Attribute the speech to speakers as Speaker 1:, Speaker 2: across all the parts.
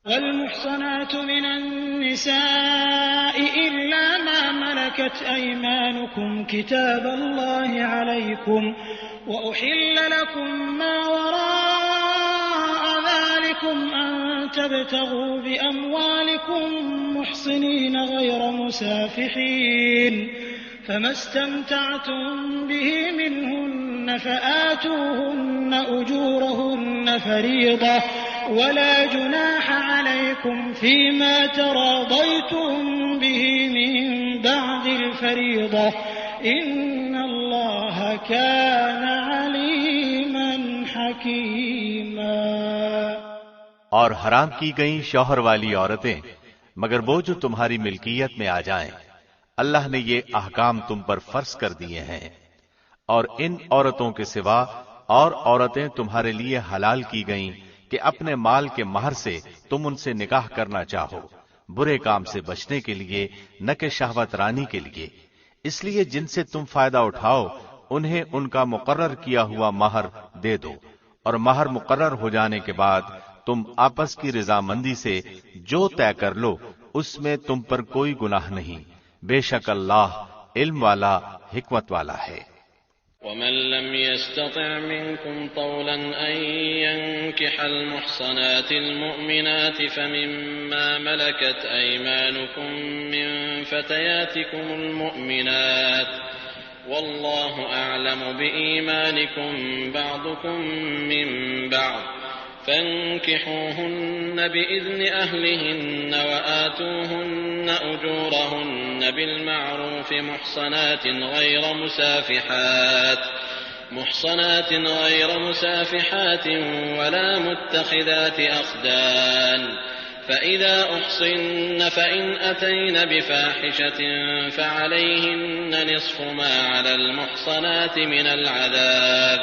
Speaker 1: والمحصنات من النساء إلا ما ملكت أيمانكم كتاب الله عليكم وأحل لكم ما وراء ذلكم أن تبتغوا بأموالكم محصنين غير مسافحين فما استمتعتم به منهن فآتوهن أجورهن فريضة ولا جناح عليكم فيما تراضيتم به من بعد الفريضة إن الله كان عليما حكيما۔
Speaker 2: اور حرام کی گئیں شوہر والی عورتیں مگر وہ جو تمہاری ملکیت میں آ جائیں، اللہ نے یہ احکام تم پر فرض کر دیے ہیں، اور ان عورتوں کے سوا اور عورتیں تمہارے لیے حلال کی گئیں کہ اپنے مال کے مہر سے تم ان سے نکاح کرنا چاہو، برے کام سے بچنے کے لیے نہ کہ شہوت رانی کے لیے، اس لیے جن سے تم فائدہ اٹھاؤ انہیں ان کا مقرر کیا ہوا مہر دے دو، اور مہر مقرر ہو جانے کے بعد تم آپس کی رضامندی سے جو طے کر لو اس میں تم پر کوئی گناہ نہیں، بے شک اللہ علم والا حکمت والا ہے۔
Speaker 3: ومن لم يستطع منكم طولا أن ينكح المحصنات المؤمنات فمما ملكت أيمانكم من فتياتكم المؤمنات والله أعلم بإيمانكم بعضكم من بعض فانكحوهن بإذن أهلهن وآتوهن أجورهن بالمعروف محصنات غير مسافحات ولا متخذات أخدان فإذا أحصن فإن أتين بفاحشة فعليهن نصف ما على المحصنات من العذاب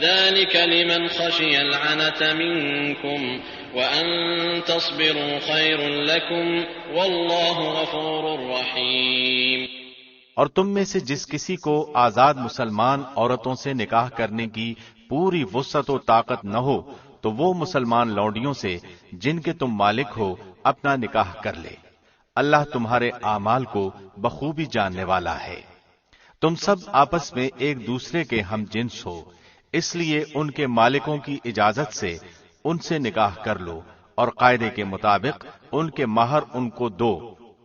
Speaker 3: ذلك لمن خشي العنة منكم وأن تصبروا خير لكم والله غفور رحيم۔
Speaker 2: اور تم میں سے جس کسی کو آزاد مسلمان عورتوں سے نکاح کرنے کی پوری وسعت و طاقت نہ ہو تو وہ مسلمان لونڈیوں سے جن کے تم مالک ہو اپنا نکاح کر لے، اللہ تمہارے اعمال کو بخوبی جاننے والا ہے۔ تم سب آپس میں ایک دوسرے کے ہم جنس ہو، اس لیے ان کے مالکوں کی اجازت سے ان سے نکاح کر لو اور قاعدے کے مطابق ان کے مہر ان کو دو،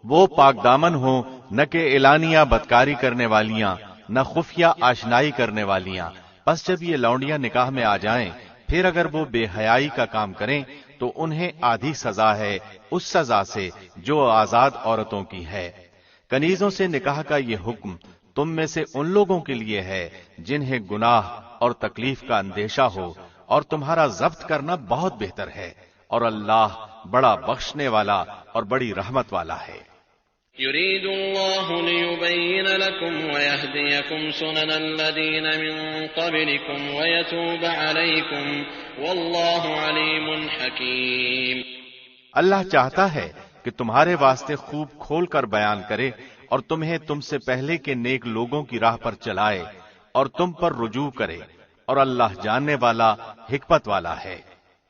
Speaker 2: وہ پاک دامن ہوں، نہ کہ اعلانیہ بدکاری کرنے والیاں نہ خفیہ آشنائی کرنے والیاں۔ پس جب یہ لونڈیاں نکاح میں آ جائیں پھر اگر وہ بے حیائی کا کام کریں تو انہیں آدھی سزا ہے اس سزا سے جو آزاد عورتوں کی ہے۔ کنیزوں سے نکاح کا یہ حکم تم میں سے ان لوگوں کے لیے ہے جنہیں گناہ اور تکلیف کا اندیشہ ہو، اور تمہارا ضبط کرنا بہت بہتر ہے، اور اللہ بڑا بخشنے والا اور بڑی رحمت والا ہے۔
Speaker 3: يريد الله ليبين لكم ويهديكم سنن الذين من قبلكم ويتوب عليكم والله عليم حكيم۔
Speaker 2: اللہ چاہتا ہے کہ تمہارے واسطے خوب کھول کر بیان کرے اور تمہیں تم سے پہلے کے نیک لوگوں کی راہ پر چلائے اور تم پر رجوع کرے، اور اللہ جاننے والا حکمت والا ہے۔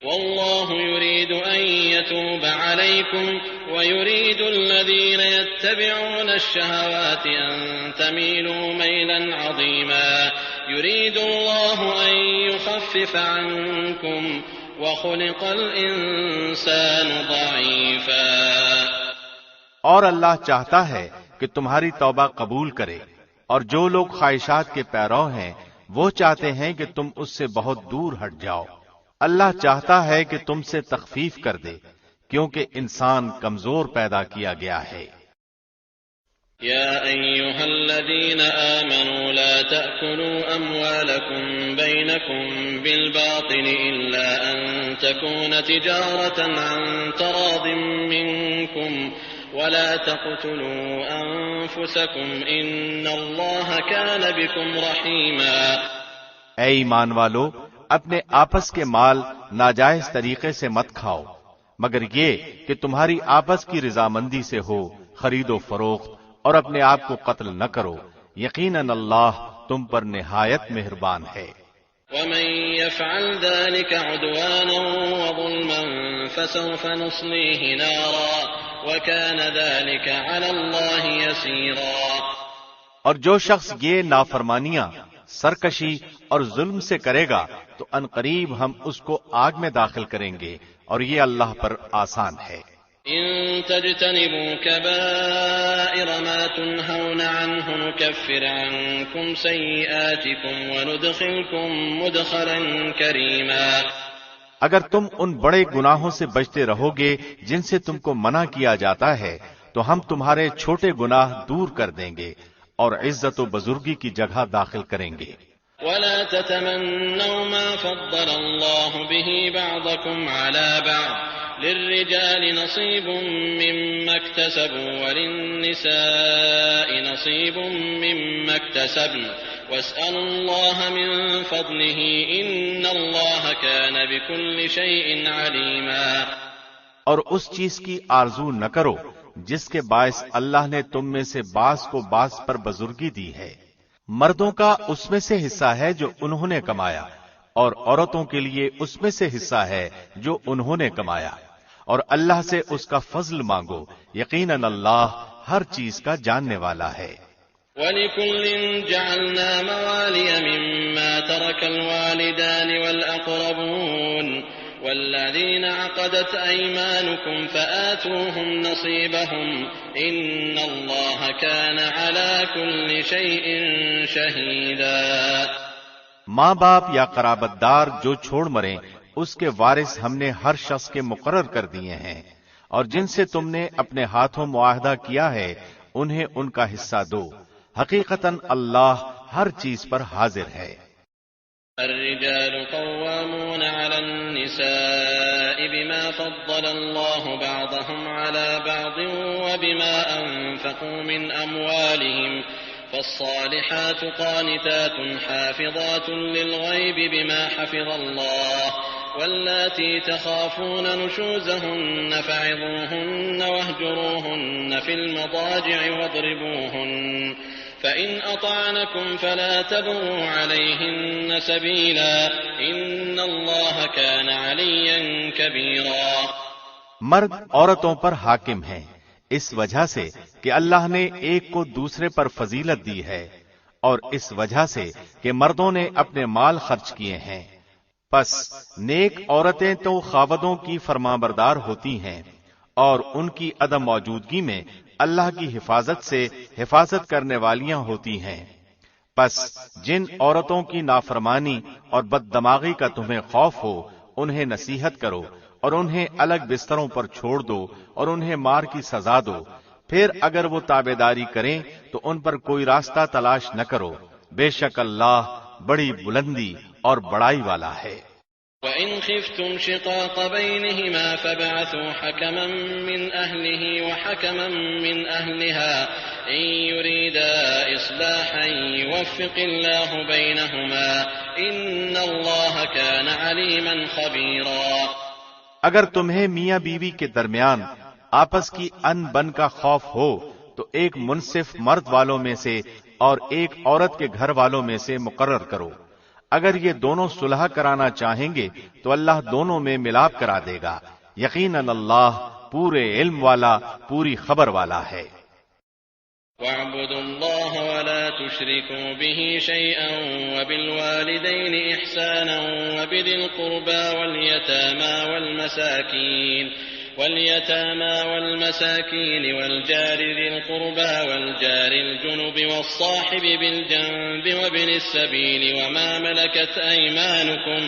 Speaker 3: والله يريد أن يتوب عليكم ويريد الذين يتبعون الشهوات أن تميلوا ميلا عظيما يريد الله أن يخفف عنكم وخلق الإنسان ضعيفا۔
Speaker 2: اور اللہ چاہتا ہے کہ تمہاری توبہ قبول کرے، اور جو لوگ خواہشات کے پیرو ہیں وہ چاہتے ہیں کہ تم اس سے بہت دور ہٹ جاؤ۔ اللہ چاہتا ہے کہ تم سے تخفیف کر دے کیونکہ انسان کمزور پیدا کیا گیا ہے۔
Speaker 3: يا أيها الذين آمنوا لا تأكلوا أموالكم بينكم بالباطل إلا أن تكون تجارة عن تراض منكم ولا تقتلوا أنفسكم إن الله كان بكم رحيما۔
Speaker 2: اے ایمان والو، اپنے آپس کے مال ناجائز طریقے سے مت کھاؤ مگر یہ کہ تمہاری آپس کی رضامندی سے ہو، خرید و فروخت، اور اپنے آپ کو قتل نہ کرو، یقیناً اللہ تم پر نہایت مہربان ہے۔
Speaker 3: ومن يفعل ذلك عدوانا وظلما فسوف نصليه نارا وكان ذلك على الله يسيرا۔
Speaker 2: اور جو شخص یہ نافرمانیاں، سرکشی اور ظلم سے کرے گا تو عنقریب ہم اس کو آگ میں داخل کریں گے، اور یہ اللہ پر آسان ہے۔
Speaker 3: إن تجتنبوا كبائر ما تنهون عنه نكفر عنكم سيئاتكم وندخلكم مدخلا كريما۔
Speaker 2: اگر تم ان بڑے گناہوں سے بچتے رہو گے جن سے تم کو منع کیا جاتا ہے تو ہم تمہارے چھوٹے گناہ دور کر دیں گے اور عزت و بزرگی کی جگہ داخل کریں گے۔
Speaker 3: ولا تتمنوا ما فضل الله به بعضكم على بعض للرجال نصيب مما اكتسبوا وللنساء نصيب مما اكتسبن واسألوا الله من فضله إن الله كان بكل شيء عليما۔
Speaker 2: اور اس چیز کی آرزو نہ کرو جس کے باعث اللہ نے تم میں سے بعض کو بعض پر بزرگی دی ہے۔ مردوں کا اس میں سے حصہ ہے جو انہوں نے کمایا، اور عورتوں کے لیے اس میں سے حصہ ہے جو انہوں نے کمایا، اور اللہ سے اس کا فضل مانگو، یقیناً اللہ ہر چیز کا جاننے والا ہے۔
Speaker 3: وَلِكُلٍّ جَعَلْنَا مَوَالِيَ مِمَّا تَرَكَ الْوَالِدَانِ وَالْأَقْرَبُونَ وَالَّذِينَ عَقَدَتْ أَيْمَانُكُمْ فَآتُوهُمْ نَصِيبَهُمْ إِنَّ اللَّهَ كَانَ عَلَى كُلِّ شَيْءٍ شَهِيدًا۔
Speaker 2: ماں باپ یا قرابت دار جو چھوڑ مریں اس کے وارث ہم نے ہر شخص کے مقرر کر دیے ہیں، اور جن سے تم نے اپنے ہاتھوں معاہدہ کیا ہے انہیں ان کا حصہ دو، حقیقتاً اللہ ہر چیز پر حاضر ہے۔
Speaker 3: الرجال قوامون على النساء بما فضل الله بعضهم على بعض وبما أنفقوا من أموالهم فالصالحات قانتات حافظات للغيب بما حفظ الله واللاتي تخافون نشوزهن فعظوهن واهجروهن في المضاجع واضربوهن فإن أطعنكم فلا تبغوا عليهن سبيلا إن الله كان عليا كبيرا۔
Speaker 2: مرد عورتوں پر حاکم ہیں اس وجہ سے کہ اللہ نے ایک کو دوسرے پر فضیلت دی ہے، اور اس وجہ سے کہ مردوں نے اپنے مال خرچ کیے ہیں، پس نیک عورتیں تو خاوندوں کی فرمانبردار ہوتی ہیں اور ان کی عدم موجودگی میں اللہ کی حفاظت سے حفاظت کرنے والیاں ہوتی ہیں۔ پس جن عورتوں کی نافرمانی اور بد دماغی کا تمہیں خوف ہو انہیں نصیحت کرو اور انہیں الگ بستروں پر چھوڑ دو اور انہیں مار کی سزا دو، پھر اگر وہ تابعداری کریں تو ان پر کوئی راستہ تلاش نہ کرو، بے شک اللہ بڑی بلندی اور بڑائی والا ہے۔
Speaker 3: وَإِنْ خِفْتُمْ شِقَاقَ بَيْنِهِمَا فَابْعَثُوا حَكَمًا مِّنْ أَهْلِهِ وَحَكَمًا مِّنْ أَهْلِهَا إِنْ يُرِيدَا إِصْلَاحًا يُوَفِّقِ اللَّهُ بَيْنَهُمَا إِنَّ اللَّهَ كَانَ عَلِيمًا خَبِيرًا۔
Speaker 2: اگر تمہیں میاں بیوی کے درمیان آپس کی ان بن کا خوف ہو تو ایک منصف مرد والوں میں سے اور ایک عورت کے گھر والوں میں سے مقرر کرو، اگر یہ دونوں صلح کرانا چاہیں گے تو اللہ دونوں میں ملاپ کرا دے گا، یقیناً اللہ پورے علم والا، پوری خبر والا ہے۔
Speaker 3: وَاعْبُدُوا اللَّهَ وَلَا تُشْرِكُوا بِهِ شَيْئًا وَبِالْوَالِدَيْنِ إِحْسَانًا وَبِذِي الْقُرْبَى وَالْيَتَامَى وَالْمَسَاكِينِ وَالْجَارِ ذِي الْقُرْبَى وَالْجَارِ الْجُنُبِ وَالصَّاحِبِ بِالْجَنبِ وَابْنِ السَّبِيلِ وَمَا مَلَكَتْ أَيْمَانُكُمْ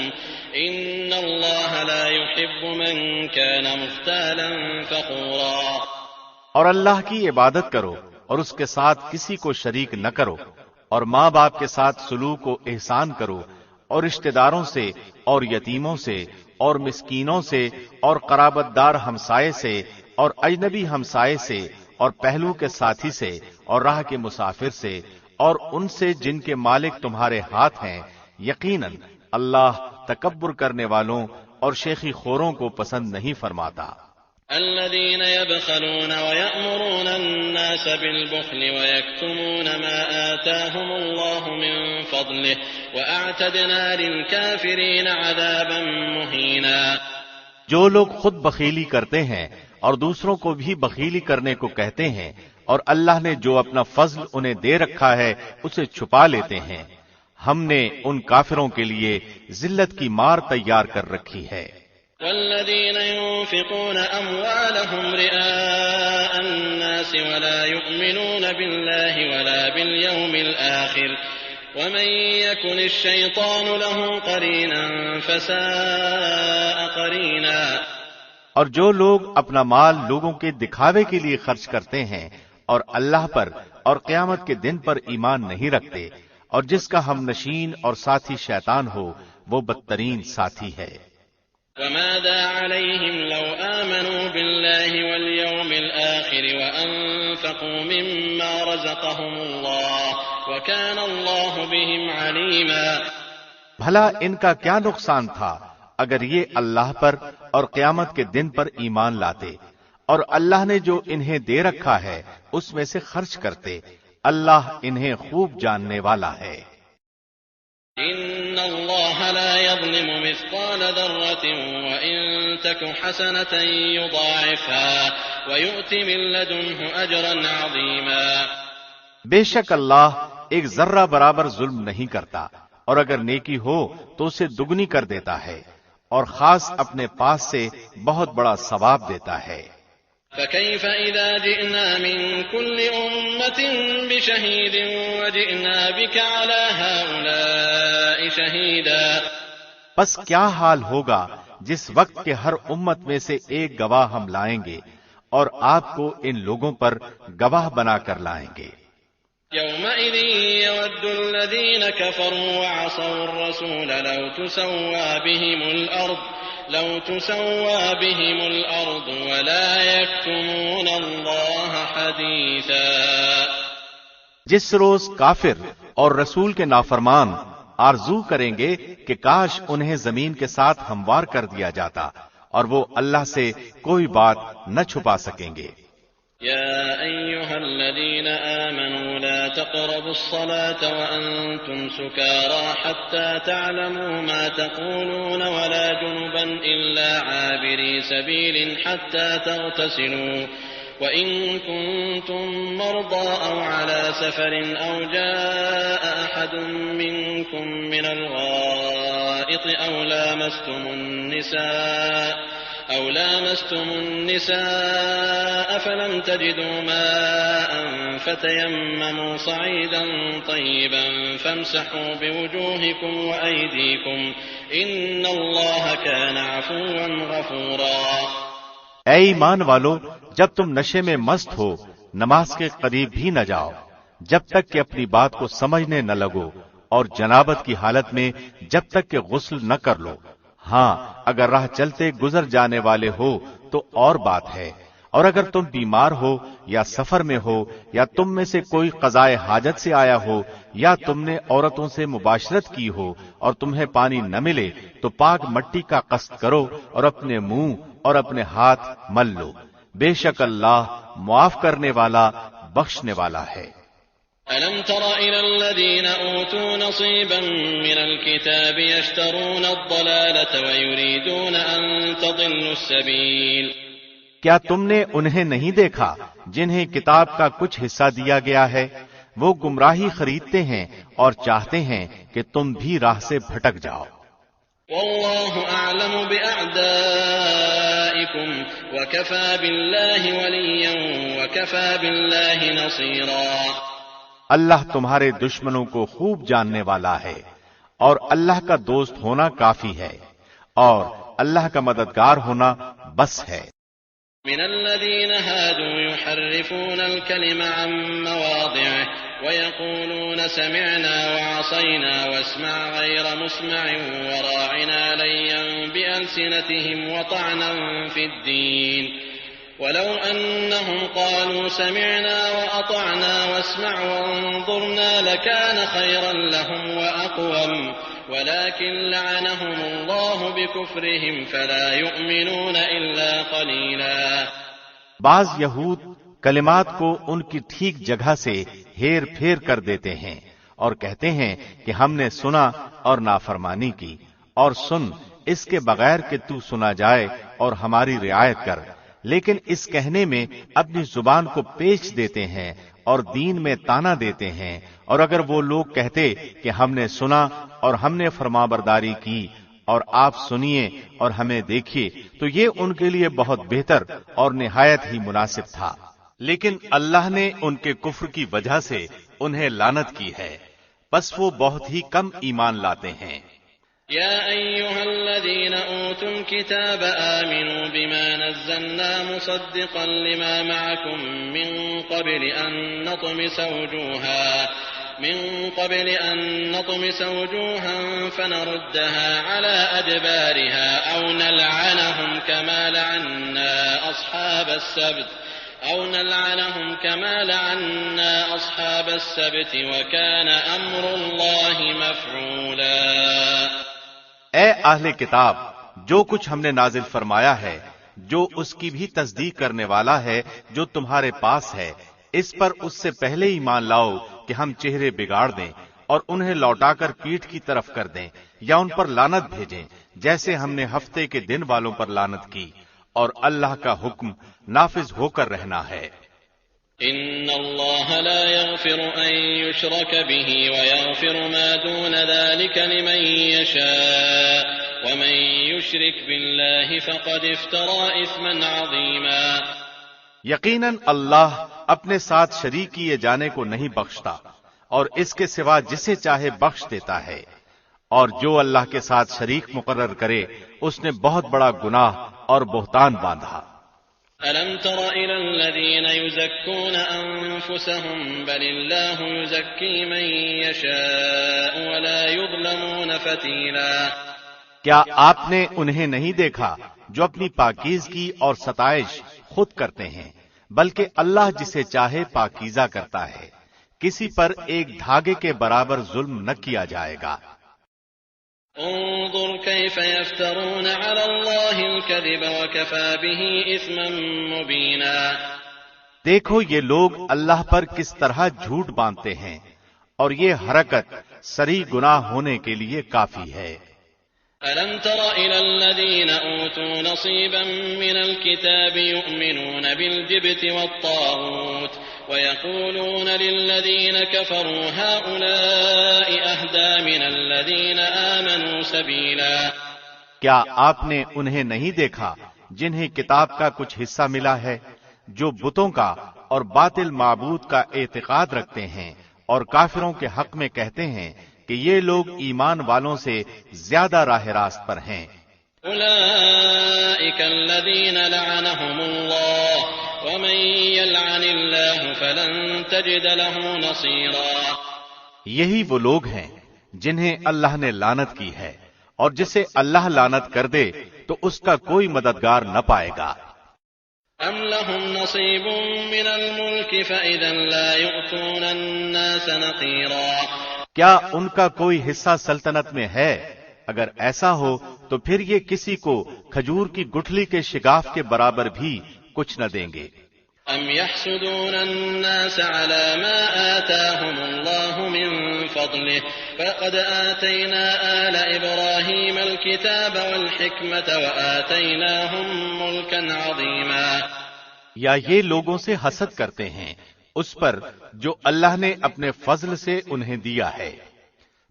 Speaker 3: إِنَّ اللَّهَ لَا يُحِبُّ مَنْ كَانَ مُخْتَالًا فَخُورًا۔
Speaker 2: اور اللہ کی عبادت کرو اور اس کے ساتھ کسی کو شریک نہ کرو، اور ماں باپ کے ساتھ سلوک و احسان کرو، اور رشتہ داروں سے اور یتیموں سے اور مسکینوں سے اور قرابت دار ہمسائے سے اور اجنبی ہمسائے سے اور پہلو کے ساتھی سے اور راہ کے مسافر سے اور ان سے جن کے مالک تمہارے ہاتھ ہیں، یقیناً اللہ تکبر کرنے والوں اور شیخی خوروں کو پسند نہیں فرماتا۔
Speaker 3: الذين يبخلون ويأمرون الناس بالبخل ويكتمون ما آتاهم الله من فضله وأعتدنا للكافرين عذابا مهينا۔
Speaker 2: جو لوگ خود بخیلی کرتے ہیں اور دوسروں کو بھی بخیلی کرنے کو کہتے ہیں اور اللہ نے جو اپنا فضل انہیں دے رکھا ہے اسے چھپا لیتے ہیں، ہم نے ان کافروں کے لیے ذلت کی مار تیار کر رکھی ہے۔
Speaker 3: والذين ينفقون أموالهم رئاء الناس ولا يؤمنون بالله ولا باليوم الآخر ومن يكن الشيطان له قرينا فساء قرينا۔
Speaker 2: اور جو لوگ اپنا مال لوگوں کے دکھاوے کے لیے خرچ کرتے ہیں اور اللہ پر اور قیامت کے دن پر ایمان نہیں رکھتے، اور جس کا ہم نشین اور ساتھی شیطان ہو، وہ بدترین ساتھی ہے۔
Speaker 3: وماذا عليهم لو آمنوا بالله واليوم الآخر وأنفقوا مما رزقهم الله وكان الله بهم عليما۔
Speaker 2: بھلا ان کا کیا نقصان تھا اگر یہ اللہ پر اور قیامت کے دن پر ایمان لاتے اور اللہ نے جو انہیں دے رکھا ہے اس میں سے خرچ کرتے، اللہ انہیں خوب جاننے والا ہے۔
Speaker 3: إن الله لا يظلم مثقال ذرة وإن تك حسنة يضاعفها ويؤت من لدنه أجرا عظيما۔
Speaker 2: بے شک اللہ ایک ذرہ برابر ظلم نہیں کرتا، اور اگر نیکی ہو تو اسے دگنی کر دیتا ہے، اور خاص اپنے پاس سے بہت بڑا ثواب دیتا ہے۔
Speaker 3: فكيف إذا جئنا من كل أمة بشهيد وجئنا بك على هؤلاء شهيدا۔
Speaker 2: پس کیا حال ہوگا جس وقت کہ ہر امت میں سے ایک گواہ ہم لائیں گے اور آپ کو ان لوگوں پر گواہ بنا کر لائیں گے۔
Speaker 3: يومئذ يود الذين كفروا وعصوا الرسول لو تسوى بهم الأرض ولا يكتمون الله حديثا۔
Speaker 2: جس روز کافر اور رسول کے نافرمان آرزو کریں گے کہ کاش انہیں زمین کے ساتھ ہموار کر دیا جاتا، اور وہ اللہ سے کوئی بات نہ چھپا سکیں گے۔
Speaker 3: يا أيها الذين آمنوا لا تقربوا الصلاة وأنتم سكارى حتى تعلموا ما تقولون ولا جنبا إلا عابري سبيل حتى تغتسلوا وإن كنتم مرضى أو على سفر أو جاء أحد منكم من الغائط أو لامستم النساء فلم تجدوا ماء فتيمموا صعيدا طيبا فامسحوا بوجوهكم وأيديكم إن الله كان عفوا غفورا۔
Speaker 2: اے ایمان والو، جب تم نشے میں مست ہو نماز کے قریب بھی نہ جاؤ جب تک کہ اپنی بات کو سمجھنے نہ لگو، اور جنابت کی حالت میں جب تک کہ غسل نہ کر لو۔ ہاں، اگر راہ چلتے گزر جانے والے ہو تو اور بات ہے، اور اگر تم بیمار ہو یا سفر میں ہو یا تم میں سے کوئی قضائے حاجت سے آیا ہو یا تم نے عورتوں سے مباشرت کی ہو اور تمہیں پانی نہ ملے تو پاک مٹی کا قصد کرو اور اپنے منہ اور اپنے ہاتھ مل لو، بے شک اللہ معاف کرنے والا بخشنے والا ہے۔
Speaker 3: أَلَمْ تَرَ إِلَى الَّذِينَ أُوتُوا نَصِيبًا مِنَ الْكِتَابِ يَشْتَرُونَ الضَّلَالَةَ وَيُرِيدُونَ أَن تَضِلُّوا السَّبِيلَ۔
Speaker 2: کیا تم نے انہیں نہیں دیکھا جنہیں کتاب کا کچھ حصہ دیا گیا ہے؟ وہ گمراہی خریدتے ہیں اور چاہتے ہیں کہ تم بھی راہ سے بھٹک جاؤ۔
Speaker 3: وَاللَّهُ أَعْلَمُ بِأَعْدَائِكُمْ وَكَفَى بِاللَّهِ وَلِيًّا وَكَفَى بِاللَّهِ نَصِيرًا۔
Speaker 2: اللہ تمہارے دشمنوں کو خوب جاننے والا ہے، اور اللہ کا دوست ہونا کافی ہے، اور اللہ کا مددگار ہونا بس ہے۔
Speaker 3: من الذين هادوا يحرفون الكلم عن مواضعه ويقولون سمعنا وعصينا واسمع غير مسمع وراعنا ليا بألسنتهم وطعنا في الدين ولو أنهم قالوا سمعنا وأطعنا واسمع وانظرنا لكان خيرا لهم وأقوم ولكن لعنهم الله بكفرهم فلا يؤمنون إلا قليلا۔
Speaker 2: بعض یہود کلمات کو ان کی ٹھیک جگہ سے ہیر پھیر کر دیتے ہیں اور کہتے ہیں کہ ہم نے سنا اور نافرمانی کی، اور سن اس کے بغیر کہ تو سنا جائے اور ہماری رعایت کر، لیکن اس کہنے میں اپنی زبان کو پیچ دیتے ہیں اور دین میں تانا دیتے ہیں، اور اگر وہ لوگ کہتے کہ ہم نے سنا اور ہم نے فرمانبرداری کی اور آپ سنیے اور ہمیں دیکھیے تو یہ ان کے لیے بہت بہتر اور نہایت ہی مناسب تھا، لیکن اللہ نے ان کے کفر کی وجہ سے انہیں لعنت کی ہے، بس وہ بہت ہی کم ایمان لاتے ہیں۔
Speaker 3: يا أيها الذين أوتوا الكتاب آمنوا بما نزلنا مصدقا لما معكم من قبل أن نطمس وجوها فنردها على أدبارها أو نلعنهم كما لعنا أصحاب السبت وكان أمر الله مفعولا۔
Speaker 2: اے اہل کتاب، جو کچھ ہم نے نازل فرمایا ہے، جو اس کی بھی تصدیق کرنے والا ہے جو تمہارے پاس ہے، اس پر اس سے پہلے ہی مان لاؤ کہ ہم چہرے بگاڑ دیں اور انہیں لوٹا کر پیٹھ کی طرف کر دیں یا ان پر لعنت بھیجیں، جیسے ہم نے ہفتے کے دن والوں پر لعنت کی، اور اللہ کا حکم نافذ ہو کر رہنا ہے۔
Speaker 3: ان اللہ لا يغفر ان يشرك به ويغفر ما دون ذلك لمن يشاء ومن يشرك بالله فقد افترى اثما عظيما۔
Speaker 2: یقیناً اللہ اپنے ساتھ شریک کیے جانے کو نہیں بخشتا، اور اس کے سوا جسے چاہے بخش دیتا ہے، اور جو اللہ کے ساتھ شریک مقرر کرے اس نے بہت بڑا گناہ اور بہتان باندھا۔
Speaker 3: أَلَمْ تَرَ إِلَى الَّذِينَ يُزَكُّونَ أَنفُسَهُم بَلِ اللَّهُ يُزَكِّي مَن يَشَاءُ وَلَا يُظْلَمُونَ فَتِيلًا۔
Speaker 2: کیا آپ نے انہیں نہیں دیکھا جو اپنی پاکیزگی اور ستائش خود کرتے ہیں، بلکہ اللہ جسے چاہے پاکیزہ کرتا ہے، کسی پر ایک دھاگے کے برابر ظلم نہ کیا جائے گا۔
Speaker 3: انظر كيف يفترون على الله الكذب وكفى به اثما مبينا۔
Speaker 2: دیکھو یہ لوگ اللہ پر کس طرح جھوٹ باندھتے ہیں، اور یہ حرکت سری گناہ ہونے کے لیے کافی ہے۔
Speaker 3: ألم تر إلى الذين أوتوا نصيبا من الكتاب يؤمنون بالجبت والطاغوت ويقولون للذين كفروا هؤلاء أهدى من الذين آمنوا سبيلا۔
Speaker 2: کیا آپ نے انہیں نہیں دیکھا جنہیں کتاب کا کچھ حصہ ملا ہے، جو بتوں کا اور باطل معبود کا اعتقاد رکھتے ہیں اور کافروں کے حق میں کہتے ہیں کہ یہ لوگ ایمان والوں سے زیادہ راہ راست پر ہیں۔
Speaker 3: اولئک الذین لعنهم اللہ ومن یلعن اللہ فلن تجد له نصیرا۔
Speaker 2: یہی وہ لوگ ہیں جنہیں اللہ نے لعنت کی ہے، اور جسے اللہ لعنت کر دے تو اس کا کوئی مددگار نہ پائے گا۔
Speaker 3: ام لهم نصیب من الملک فاذا لا یؤتون الناس نقیرا۔
Speaker 2: کیا ان کا کوئی حصہ سلطنت میں ہے؟ اگر ایسا ہو تو پھر یہ کسی کو کھجور کی گٹھلی کے شگاف کے برابر بھی کچھ نہ دیں گے۔
Speaker 3: ام يحسدون الناس على ما آتاهم الله من فضله فقد آتينا آل إبراهيم الكتاب والحكمة وآتيناهم ملكا عظيما۔
Speaker 2: یا یہ لوگوں سے حسد کرتے ہیں اس پر جو اللہ نے اپنے فضل سے انہیں دیا ہے،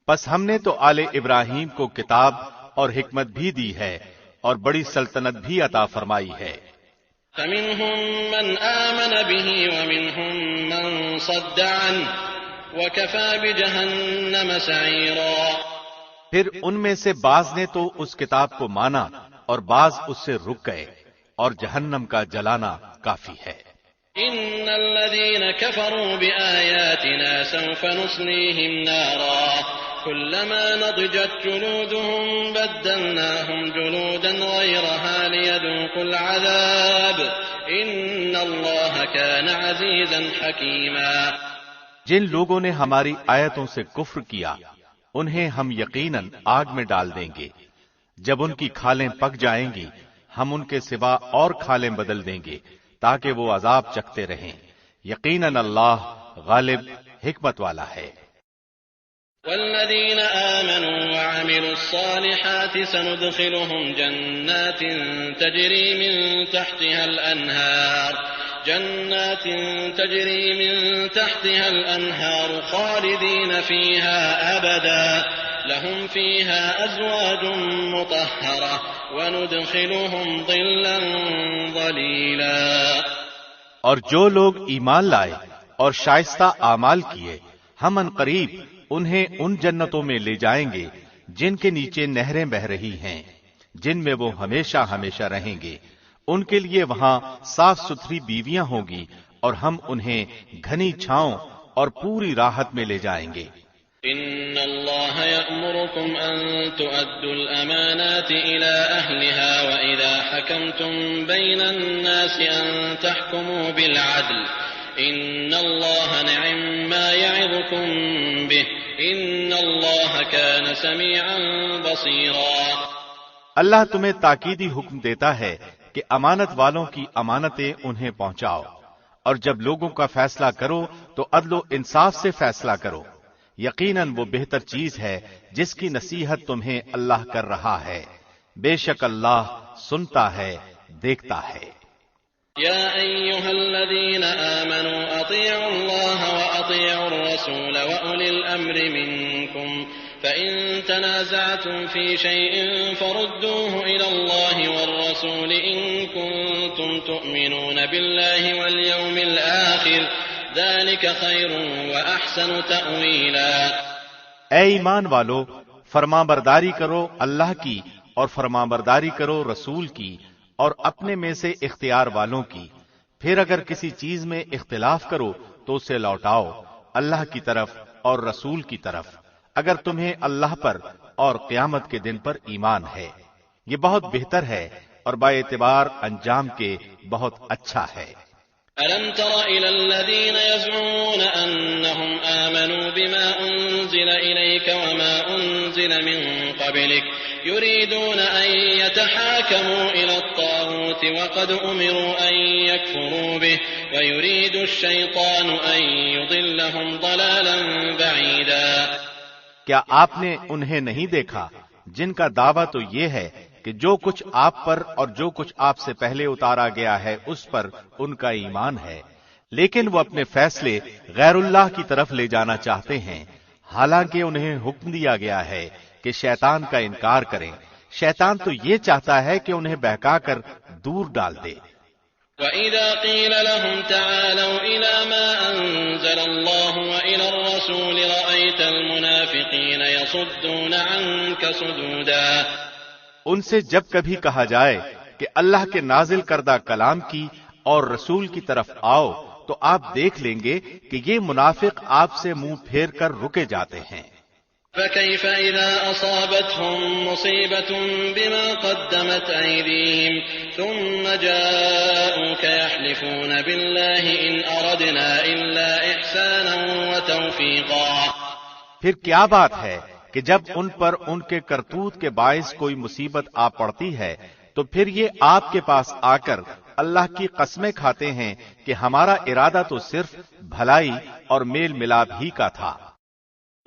Speaker 2: پس ہم نے تو آل ابراہیم کو کتاب اور حکمت بھی دی ہے اور بڑی سلطنت بھی عطا فرمائی ہے۔
Speaker 3: فَمِنْهُمْ مَنْ آمَنَ بِهِ وَمِنْهُمْ مَنْ صَدَّ عَنْهُ وَكَفَى بِجَهَنَّمَ سَعِيرًا۔
Speaker 2: پھر ان میں سے بعض نے تو اس کتاب کو مانا اور بعض اس سے رک گئے، اور جہنم کا جلانا کافی ہے۔
Speaker 3: ان الذين كفروا بآياتنا سوف نصليهم نارا كلما نضجت جلودهم بدلناهم جلودا غيرها ليذوقوا العذاب إن الله كان عزيزا حكيما۔
Speaker 2: جن لوگوں نے ہماری آیتوں سے کفر کیا انہیں ہم یقیناً آگ میں ڈال دیں گے۔ جب ان کی کھالیں پک جائیں گی ہم ان کے سوا اور کھالیں بدل دیں گے تاکہ وہ عذاب چکھتے رہیں۔ یقیناً اللہ غالب حکمت والا ہے۔
Speaker 3: والذين آمنوا وعملوا الصالحات سندخلهم جنات تجري من تحتها الأنهار خالدين فيها أبدا لهم فيها أزواج مطهرة وندخلهم ظلا ظليلا۔
Speaker 2: اور جو لوگ ایمان لائے اور شائستہ اعمال کیے ہم عنقریب انہیں ان جنتوں میں لے جائیں گے جن کے نیچے نہریں بہ رہی ہیں، جن میں وہ ہمیشہ ہمیشہ رہیں گے۔ ان کے لیے وہاں صاف ستھری بیویاں ہوں گی اور ہم انہیں گھنی چھاؤں اور پوری راحت میں لے جائیں گے۔
Speaker 3: إن الله يأمركم أن تؤدوا الأمانات إلى أهلها وإذا حكمتم بين الناس أن تحكموا بالعدل إن الله نعم ما يعظكم به إن الله كان سميعا بصيرا۔
Speaker 2: اللہ تمہیں تاکیدی حکم دیتا ہے کہ امانت والوں کی امانتیں انہیں پہنچاؤ، اور جب لوگوں کا فیصلہ کرو تو عدل و انصاف سے فیصلہ کرو۔ یقیناً وہ بہتر چیز ہے جس کی نصیحت تمہیں اللہ کر رہا ہے، بے شک اللہ سنتا ہے دیکھتا ہے۔
Speaker 3: يا أيها الذين آمنوا أطيعوا الله وأطيعوا الرسول وأولي الأمر منكم فإن تنازعتم في شيء فردوه إلى الله والرسول إن كنتم تؤمنون بالله واليوم الآخر ذلك خير وأحسن تأويلا۔
Speaker 2: اے ایمان والو، فرما برداری کرو اللہ کی اور فرما برداری کرو رسول کی اور اپنے میں سے اختیار والوں کی۔ پھر اگر کسی چیز میں اختلاف کرو تو اسے لوٹاؤ اللہ کی طرف اور رسول کی طرف اگر تمہیں اللہ پر اور قیامت کے دن پر ایمان ہے، یہ بہت بہتر ہے اور با اعتبار انجام کے بہت اچھا ہے۔
Speaker 3: ألم تر إلى الذين يزعمون أنهم آمنوا بما أنزل إليك وما أنزل من قبلك يريدون أن يتحاكموا إلى الطاغوت وقد أمروا أن يكفروا به ويريد الشيطان أن يضلهم ضلالا بعيدا۔
Speaker 2: کیا آپ نے انہیں نہیں دیکھا جن کا دعویٰ تو یہ ہے کہ جو کچھ آپ پر اور جو کچھ آپ سے پہلے اتارا گیا ہے اس پر ان کا ایمان ہے، لیکن وہ اپنے فیصلے غیر اللہ کی طرف لے جانا چاہتے ہیں، حالانکہ انہیں حکم دیا گیا ہے کہ شیطان کا انکار کریں۔ شیطان تو یہ چاہتا ہے کہ انہیں بہکا کر دور ڈال دے۔
Speaker 3: وَإِذَا قِيلَ لَهُمْ تَعَالَوْا إِلَى مَا أَنزَلَ اللَّهُ وَإِلَى الرَّسُولِ رَأَيْتَ الْمُنَافِقِينَ يَصُدُّونَ عَنكَ صُدُودًا۔
Speaker 2: ان سے جب کبھی کہا جائے کہ اللہ کے نازل کردہ کلام کی اور رسول کی طرف آؤ تو آپ دیکھ لیں گے کہ یہ منافق آپ سے منہ پھیر کر رکے جاتے ہیں۔
Speaker 3: فَكَيْفَ إِذَا أَصَابَتْهُم مُّصِيبَةٌ بِمَا قَدَّمَتْ أَيْدِيهِمْ ثُمَّ جَاءُوكَ يَحْلِفُونَ بِاللَّهِ إِنْ أَرَدْنَا إِلَّا إِحْسَانًا وَتَوْفِيقًا۔
Speaker 2: پھر کیا بات ہے کہ جب ان پر ان کے کرتوت کے باعث کوئی مصیبت آ پڑتی ہے تو پھر یہ آپ کے پاس آ کر اللہ کی قسمیں کھاتے ہیں کہ ہمارا ارادہ تو صرف بھلائی اور میل ملاپ ہی کا تھا۔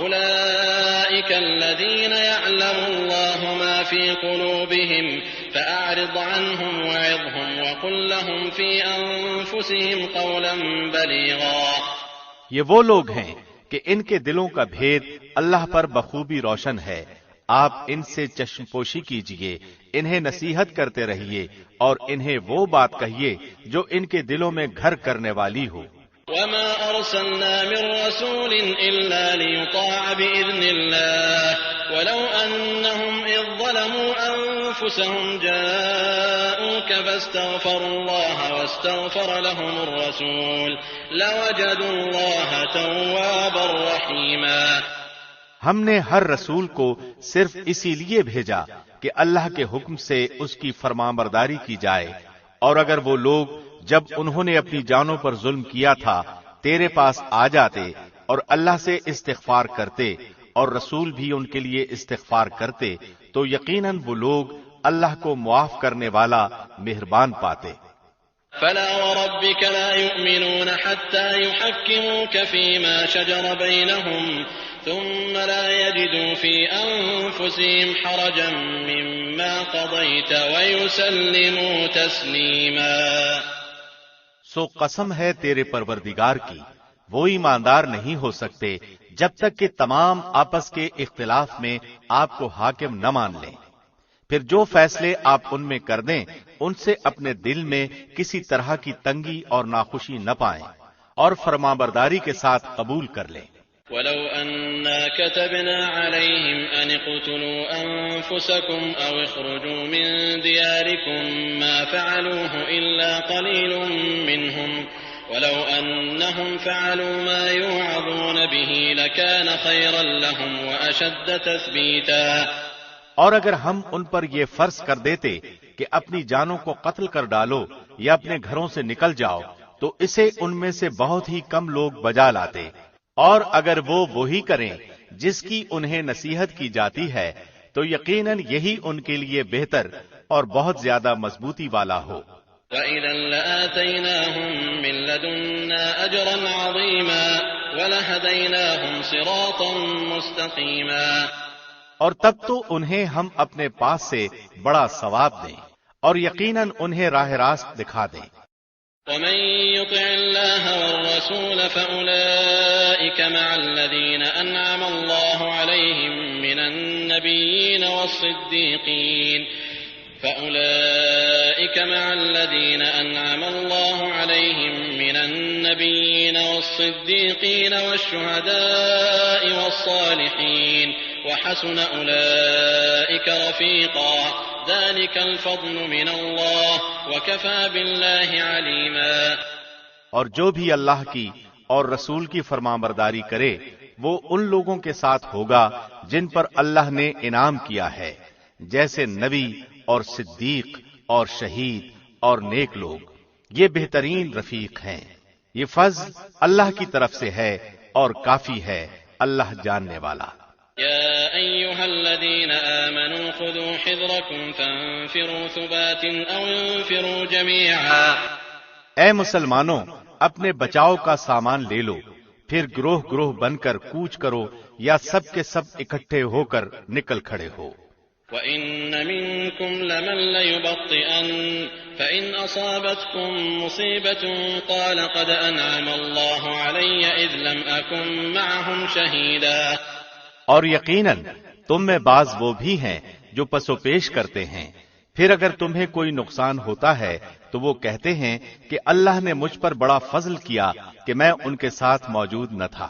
Speaker 3: أولئك الذين يعلم الله ما في قلوبهم فأعرض عنهم وعظهم وقل لهم في أنفسهم قولا بليغا۔
Speaker 2: یہ وہ لوگ ہیں کہ ان کے دلوں کا بھید اللہ پر بخوبی روشن ہے، آپ ان سے چشم پوشی کیجئے، انہیں نصیحت کرتے رہیے اور انہیں وہ بات کہیے جو ان کے دلوں میں گھر کرنے والی ہو۔
Speaker 3: وما أرسلنا من رسول إلا ليطاع بإذن الله ولو أنهم إذ ظلموا أنفسهم جاءوك فاستغفروا الله واستغفر لهم الرسول لوجدوا الله توابا رحيما۔
Speaker 2: ہم نے ہر رسول کو صرف اسی لیے بھیجا کہ اللہ کے حکم سے اس کی فرمانبرداری کی جائے، اور اگر وہ لوگ جب انہوں نے اپنی جانوں پر ظلم کیا تھا تیرے پاس آ جاتے اور اللہ سے استغفار کرتے اور رسول بھی ان کے لیے استغفار کرتے تو یقیناً وہ لوگ اللہ کو معاف کرنے والا مہربان پاتے۔
Speaker 3: فلا وربك لا يؤمنون حتى يحكموك فيما شجر بينهم ثم لا يجدوا في أنفسهم حرجا مما قضيت ويسلموا تسليما۔
Speaker 2: سو قسم ہے تیرے پروردگار کی، وہ ایماندار نہیں ہو سکتے جب تک کہ تمام آپس کے اختلاف میں آپ کو حاکم نہ مان لیں، پھر جو فیصلے آپ ان میں کر دیں ان سے اپنے دل میں کسی طرح کی تنگی اور ناخوشی نہ پائیں اور فرمانبرداری کے ساتھ قبول کر لیں۔
Speaker 3: وَلَوْ أَنَّا كَتَبْنَا عَلَيْهِمْ أَنِ اقْتُلُوا أَنفُسَكُمْ أَوْ اخْرُجُوا مِن دِيَارِكُمْ مَا فَعَلُوهُ إِلَّا قَلِيلٌ مِّنْهُمْ وَلَوْ أَنَّهُمْ فَعَلُوا مَا يُوعَظُونَ بِهِ لَكَانَ خَيْرًا لَّهُمْ وَأَشَدَّ تَثْبِيتًا۔
Speaker 2: اور اگر ہم ان پر یہ فرض کر دیتے کہ اپنی جانوں کو قتل کر ڈالو یا اپنے گھروں سے نکل جاؤ تو اسے ان میں سے بہت ہی کم لوگ بجا لاتے، اور اگر وہ وہی کریں جس کی انہیں نصیحت کی جاتی ہے تو یقیناً یہی ان کے لیے بہتر اور بہت زیادہ مضبوطی والا ہو۔
Speaker 3: وَإِذًا لَّآتَيْنَاهُم مِّن لَّدُنَّا أَجْرًا عَظِيمًا وَلَهَدَيْنَاهُمْ صِرَاطًا مُّسْتَقِيمًا۔
Speaker 2: اور تب تو انہیں ہم اپنے پاس سے بڑا ثواب دیں اور یقیناً انہیں راہ راست دکھا دیں۔
Speaker 3: وَمَن يُطِعِ اللَّهَ وَالرَّسُولَ فَأُولَٰئِكَ مَعَ الَّذِينَ أَنْعَمَ اللَّهُ عَلَيْهِم مِّنَ النَّبِيِّينَ وَالصِّدِّيقِينَ وَالشُّهَدَاءِ وَالصَّالِحِينَ وَحَسُنَ أُولَٰئِكَ رَفِيقًا ذَلِكَ الْفَضْلُ مِنَ اللَّهِ وَكَفَىٰ بِاللَّهِ عَلِيمًا۔
Speaker 2: اور جو بھی اللہ کی اور رسول کی فرمانبرداری کرے وہ ان لوگوں کے ساتھ ہوگا جن پر اللہ نے انعام کیا ہے، جیسے نبی اور صدیق اور شہید اور نیک لوگ، یہ بہترین رفیق ہیں۔ یہ فضل اللہ کی طرف سے ہے اور کافی ہے اللہ جاننے والا۔
Speaker 3: يا أيها الذين آمنوا خذوا حذركم فانفروا ثبات أو انفروا جميعا۔
Speaker 2: اے مسلمانوں، اپنے بچاؤ کا سامان لے لو، پھر گروہ گروہ بن کر کوچ کرو یا سب کے سب اکٹھے ہو کر نکل کھڑے ہو۔
Speaker 3: وَإِنَّ مِنكُمْ لَمَن لَّيُبَطِّئَنَّ فَإِنْ أَصَابَتْكُم مُّصِيبَةٌ قَالَ قَدْ أَنْعَمَ اللَّهُ عَلَيَّ إِذْ لَمْ أَكُن مَّعَهُمْ شَهِيدًا۔
Speaker 2: اور یقیناً تم میں بعض وہ بھی ہیں جو پسو پیش کرتے ہیں، پھر اگر تمہیں کوئی نقصان ہوتا ہے تو وہ کہتے ہیں کہ اللہ نے مجھ پر بڑا فضل کیا کہ میں ان کے ساتھ موجود نہ تھا۔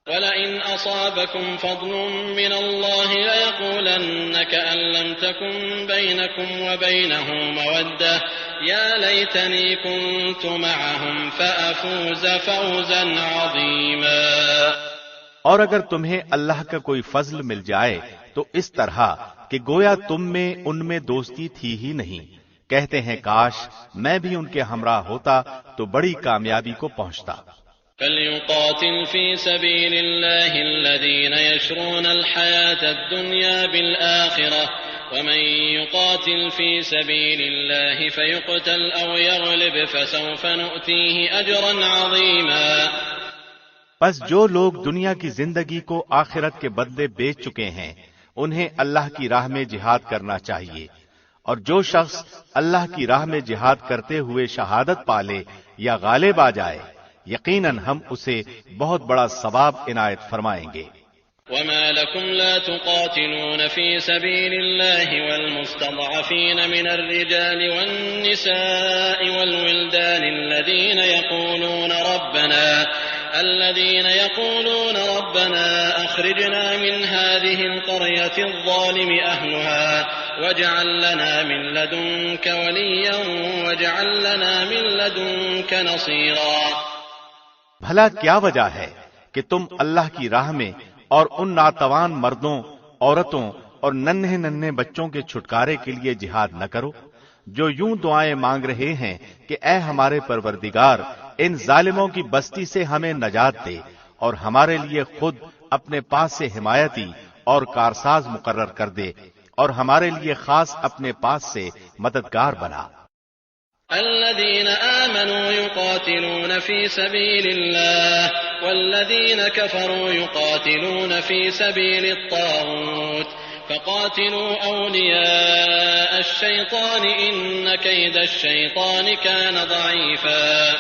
Speaker 3: وَلَئِنْ أَصَابَكُمْ فَضْلٌ مِّنَ اللَّهِ لَيَقُولَنَّ كَأَن لَّمْ تَكُن بَيْنَكُمْ وَبَيْنَهُ مَوَدَّةٌ يَا لَيْتَنِي كُنتُ مَعَهُمْ فَأَفُوزَ فَوْزًا عَظِيمًا۔
Speaker 2: اور اگر تمہیں اللہ کا کوئی فضل مل جائے تو اس طرح کہ گویا تم میں ان میں دوستی تھی ہی نہیں، کہتے ہیں کاش میں بھی ان کے ہمراہ ہوتا تو بڑی کامیابی کو پہنچتا۔
Speaker 3: فَلْيُقَاتِلْ فِي سَبِيلِ اللَّهِ الَّذِينَ يَشْرُونَ الْحَيَاةَ الدُّنْيَا بِالْآخِرَةِ وَمَن يُقَاتِلْ فِي سَبِيلِ اللَّهِ فَيُقْتَلْ أَوْ يَغْلِبْ فَسَوْفَ نُؤْتِيهِ أَجْرًا عَظِيمًا۔
Speaker 2: پس جو لوگ دنیا کی زندگی کو آخرت کے بدلے بیچ چکے ہیں انہیں اللہ کی راہ میں جہاد کرنا چاہیے، اور جو شخص اللہ کی راہ میں جہاد کرتے ہوئے شہادت پالے یا غالب آ جائے یقیناً ہم اسے بہت بڑا ثواب عنایت فرمائیں گے۔
Speaker 3: وما لكم لا تقاتلون في سبيل الله والمستضعفين من الرجال والنساء والولدان الذين يقولون ربنا أخرجنا من هذه القرية الظالم أهلها واجعل لنا من لدنك وليا واجعل لنا من لدنك نصيرا۔
Speaker 2: بھلا کیا وجہ ہے کہ تم اللہ کی راہ میں اور ان ناتوان مردوں، عورتوں اور ننھے ننھے بچوں کے چھٹکارے کے لیے جہاد نہ کرو، جو یوں دعائیں مانگ رہے ہیں کہ اے ہمارے پروردگار، ان ظالموں کی بستی سے ہمیں نجات دے اور ہمارے لیے خود اپنے پاس سے حمایتی اور کارساز مقرر کر دے اور ہمارے لیے خاص اپنے پاس سے مددگار بنا۔
Speaker 3: الذين آمنوا يقاتلون في سبيل الله والذين كفروا يقاتلون في سبيل الطاغوت فقاتلوا أولياء الشيطان إن كيد الشيطان كان ضعيفا۔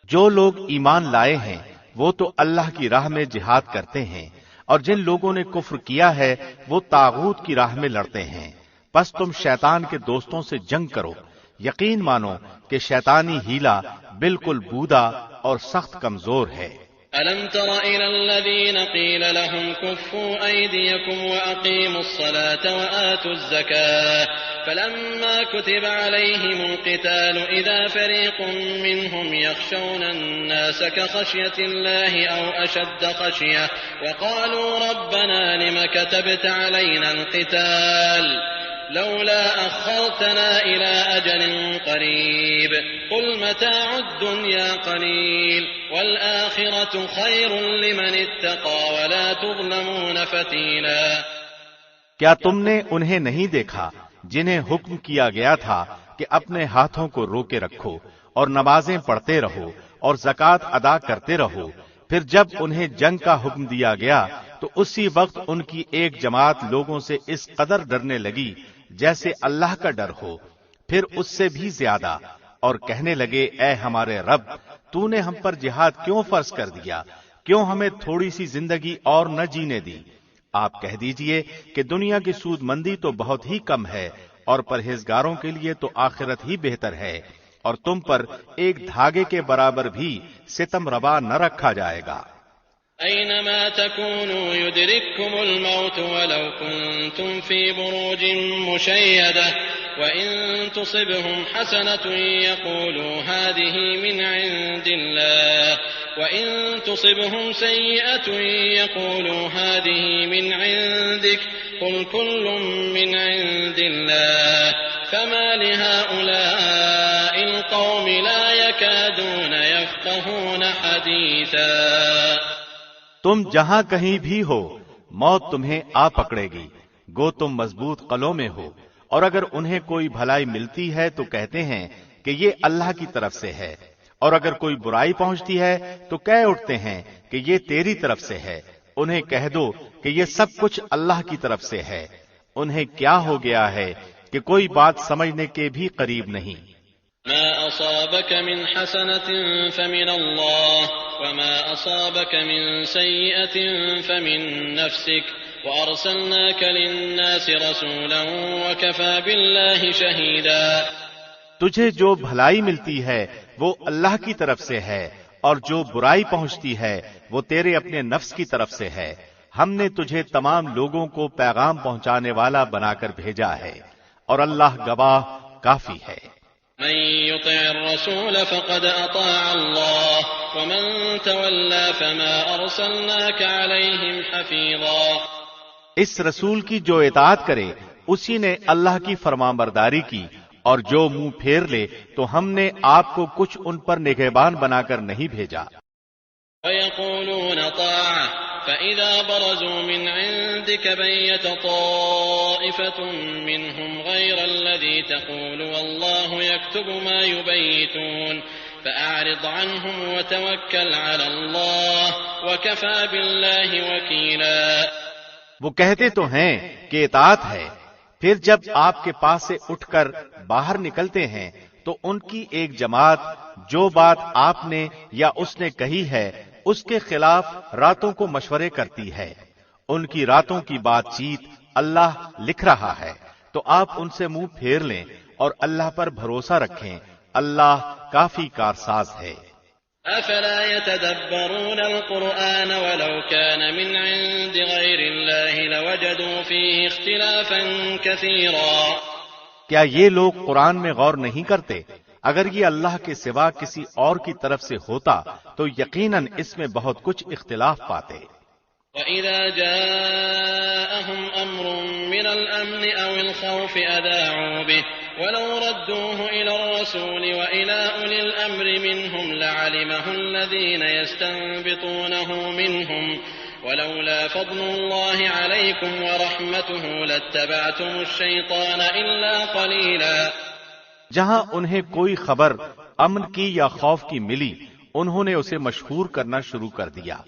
Speaker 2: جو لوگ ایمان لائے ہیں وہ تو اللہ کی راہ میں جہاد کرتے ہیں، اور جن لوگوں نے کفر کیا ہے وہ طاغوت کی راہ میں لڑتے ہیں، پس تم شیطان کے دوستوں سے جنگ کرو، یقین مانو کہ شیطانی ہیلا بالکل بودا اور سخت کمزور ہے۔
Speaker 3: ألم تر إلى الذين قيل لهم كفوا أيديكم وأقيموا الصلاة وآتوا الزكاة فلما كتب عليهم القتال إذا فريق منهم يخشون الناس كخشية الله أو أشد خشية وقالوا ربنا لم كتبت علينا القتال لولا أخرتنا إلى أجل قريب قل متاع الدنيا قليل والآخرة خير لمن اتقى ولا تظلمون فتيلا۔
Speaker 2: کیا تم نے انہیں نہیں دیکھا جنہیں حکم کیا گیا تھا کہ اپنے ہاتھوں کو روکے رکھو اور نمازیں پڑھتے رہو اور زکوٰۃ ادا کرتے رہو، پھر جب انہیں جنگ کا حکم دیا گیا تو اسی وقت ان کی ایک جماعت لوگوں سے اس قدر ڈرنے لگی جیسے اللہ کا ڈر ہو، پھر اس سے بھی زیادہ، اور کہنے لگے اے ہمارے رب، تو نے ہم پر جہاد کیوں فرض کر دیا، کیوں ہمیں تھوڑی سی زندگی اور نہ جینے دی؟ آپ کہہ دیجئے کہ دنیا کی سود مندی تو بہت ہی کم ہے اور پرہیزگاروں کے لیے تو آخرت ہی بہتر ہے، اور تم پر ایک دھاگے کے برابر بھی ستم روا نہ رکھا جائے گا۔
Speaker 3: أينما تكونوا يدرككم الموت ولو كنتم في بروج مشيدة وإن تصبهم حسنة يقولوا هذه من عند الله وإن تصبهم سيئة يقولوا هذه من عندك قل كل من عند الله فما لهؤلاء القوم لا يكادون يفقهون حديثا۔
Speaker 2: تم جہاں کہیں بھی ہو موت تمہیں آ پکڑے گی، گو تم مضبوط قلعوں میں ہو، اور اگر انہیں کوئی بھلائی ملتی ہے تو کہتے ہیں کہ یہ اللہ کی طرف سے ہے، اور اگر کوئی برائی پہنچتی ہے تو کہہ اٹھتے ہیں کہ یہ تیری طرف سے ہے۔ انہیں کہہ دو کہ یہ سب کچھ اللہ کی طرف سے ہے۔ انہیں کیا ہو گیا ہے کہ کوئی بات سمجھنے کے بھی قریب نہیں۔
Speaker 3: ما أصابك من حسنة فمن الله وما أصابك من سيئة فمن نفسك وأرسلناك للناس رسولا وكفى بالله شهيدا۔
Speaker 2: تجھے جو بھلائی ملتی ہے وہ اللہ کی طرف سے ہے، اور جو برائی پہنچتی ہے وہ تیرے اپنے نفس کی طرف سے ہے۔ ہم نے تجھے تمام لوگوں کو پیغام پہنچانے والا بنا کر بھیجا ہے، اور اللہ گواہ کافی ہے۔
Speaker 3: من يطع الرسول فقد أطاع الله ومن تولى فما أرسلناك عليهم حفيظا۔
Speaker 2: اس رسول کی جو اطاعت کرے اسی نے اللہ کی فرمانبرداری کی، اور جو منہ پھیر لے تو ہم نے آپ کو کچھ ان پر نگہبان بنا کر نہیں بھیجا۔
Speaker 3: ويقولون طاعة فإذا برزوا من عندك بيت طائفة منهم غير الذي تقول والله يكتب ما يبيتون فأعرض عنهم وتوكل على الله وكفى بالله وكيلا۔
Speaker 2: وہ کہتے تو ہیں کہ اطاعت ہے، پھر جب آپ کے پاس سے اٹھ کر باہر نکلتے ہیں تو ان کی ایک جماعت جو بات آپ نے یا اس نے کہی ہے اس کے خلاف راتوں کو مشورے کرتی ہے، ان کی راتوں کی بات چیت اللہ لکھ رہا ہے، تو آپ ان سے منہ پھیر لیں اور اللہ پر بھروسہ رکھیں، اللہ کافی کارساز ہے۔
Speaker 3: افلا يتدبرون القرآن ولو كان من عند غير الله لوجدوا فيه اختلافا كثيرا۔
Speaker 2: کیا یہ لوگ قرآن میں غور نہیں کرتے؟ اگر یہ اللہ کے سوا کسی اور کی طرف سے ہوتا تو یقیناً اس میں بہت کچھ اختلاف پاتے۔
Speaker 3: وَإِذَا جَاءَهُمْ أَمْرٌ مِّنَ الْأَمْنِ أَوِ الْخَوْفِ أَذَاعُوا بِهِ وَلَوْ رَدُّوهُ إِلَى الرَّسُولِ وَإِلَى أُولِي الْأَمْرِ مِنْهُمْ لَعَلِمَهُ الَّذِينَ يَسْتَنبِطُونَهُ مِنْهُمْ وَلَوْلَا فَضْلُ اللَّهِ عَلَيْكُمْ وَرَحْمَتُهُ لَاتَّبَعْتُمُ الشَّيْطَانَ إِلَّا قَلِيلًا۔
Speaker 2: جہاں انہیں کوئی خبر امن کی یا خوف کی ملی، انہوں نے اسے مشہور کرنا شروع کر دیا،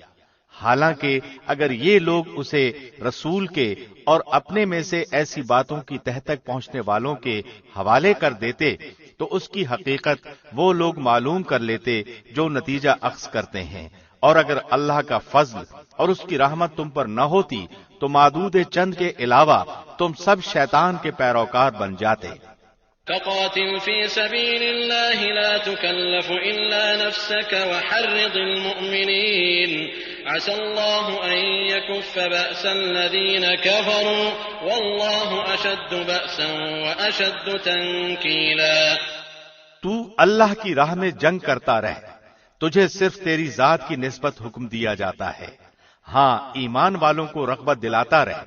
Speaker 2: حالانکہ اگر یہ لوگ اسے رسول کے اور اپنے میں سے ایسی باتوں کی تہ تک پہنچنے والوں کے حوالے کر دیتے تو اس کی حقیقت وہ لوگ معلوم کر لیتے جو نتیجہ اخذ کرتے ہیں، اور اگر اللہ کا فضل اور اس کی رحمت تم پر نہ ہوتی تو معدود چند کے علاوہ تم سب شیطان کے پیروکار بن جاتے۔
Speaker 3: فقاتل في سبيل الله لا تكلف إلا نفسك وحرض المؤمنين عسى الله أن يكف بأس الذين كفروا والله أشد بأسا وأشد تنكيلا۔
Speaker 2: تو اللہ کی راہ میں جنگ کرتا رہ، تجھے صرف تیری ذات کی نسبت حکم دیا جاتا ہے، ہاں ایمان والوں کو رغبت دلاتا رہ،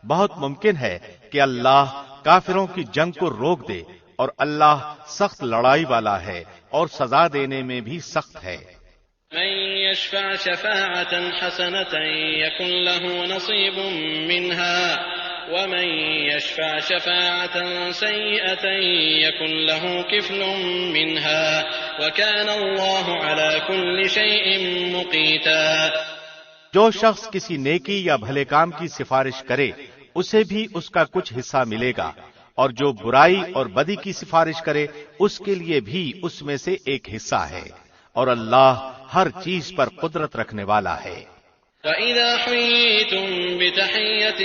Speaker 2: بہت ممکن ہے کہ اللہ کافروں کی جنگ کو روک دے، اور اللہ سخت لڑائی والا ہے اور سزا دینے میں بھی سخت ہے۔
Speaker 3: من يشفع شفاعة حسنة يكن له نصيب منها ومن يشفع شفاعة سيئة يكن له كفل منها وكان الله على كل شيء مقيتا۔
Speaker 2: جو شخص کسی نیکی یا بھلے کام کی سفارش کرے اسے بھی اس کا کچھ حصہ ملے گا، اور جو برائی اور بدی کی سفارش کرے اس کے لیے بھی اس میں سے ایک حصہ ہے، اور اللہ ہر چیز پر قدرت رکھنے والا ہے۔
Speaker 3: وَإِذَا حُيِّيتُم بِتَحِيَّةٍ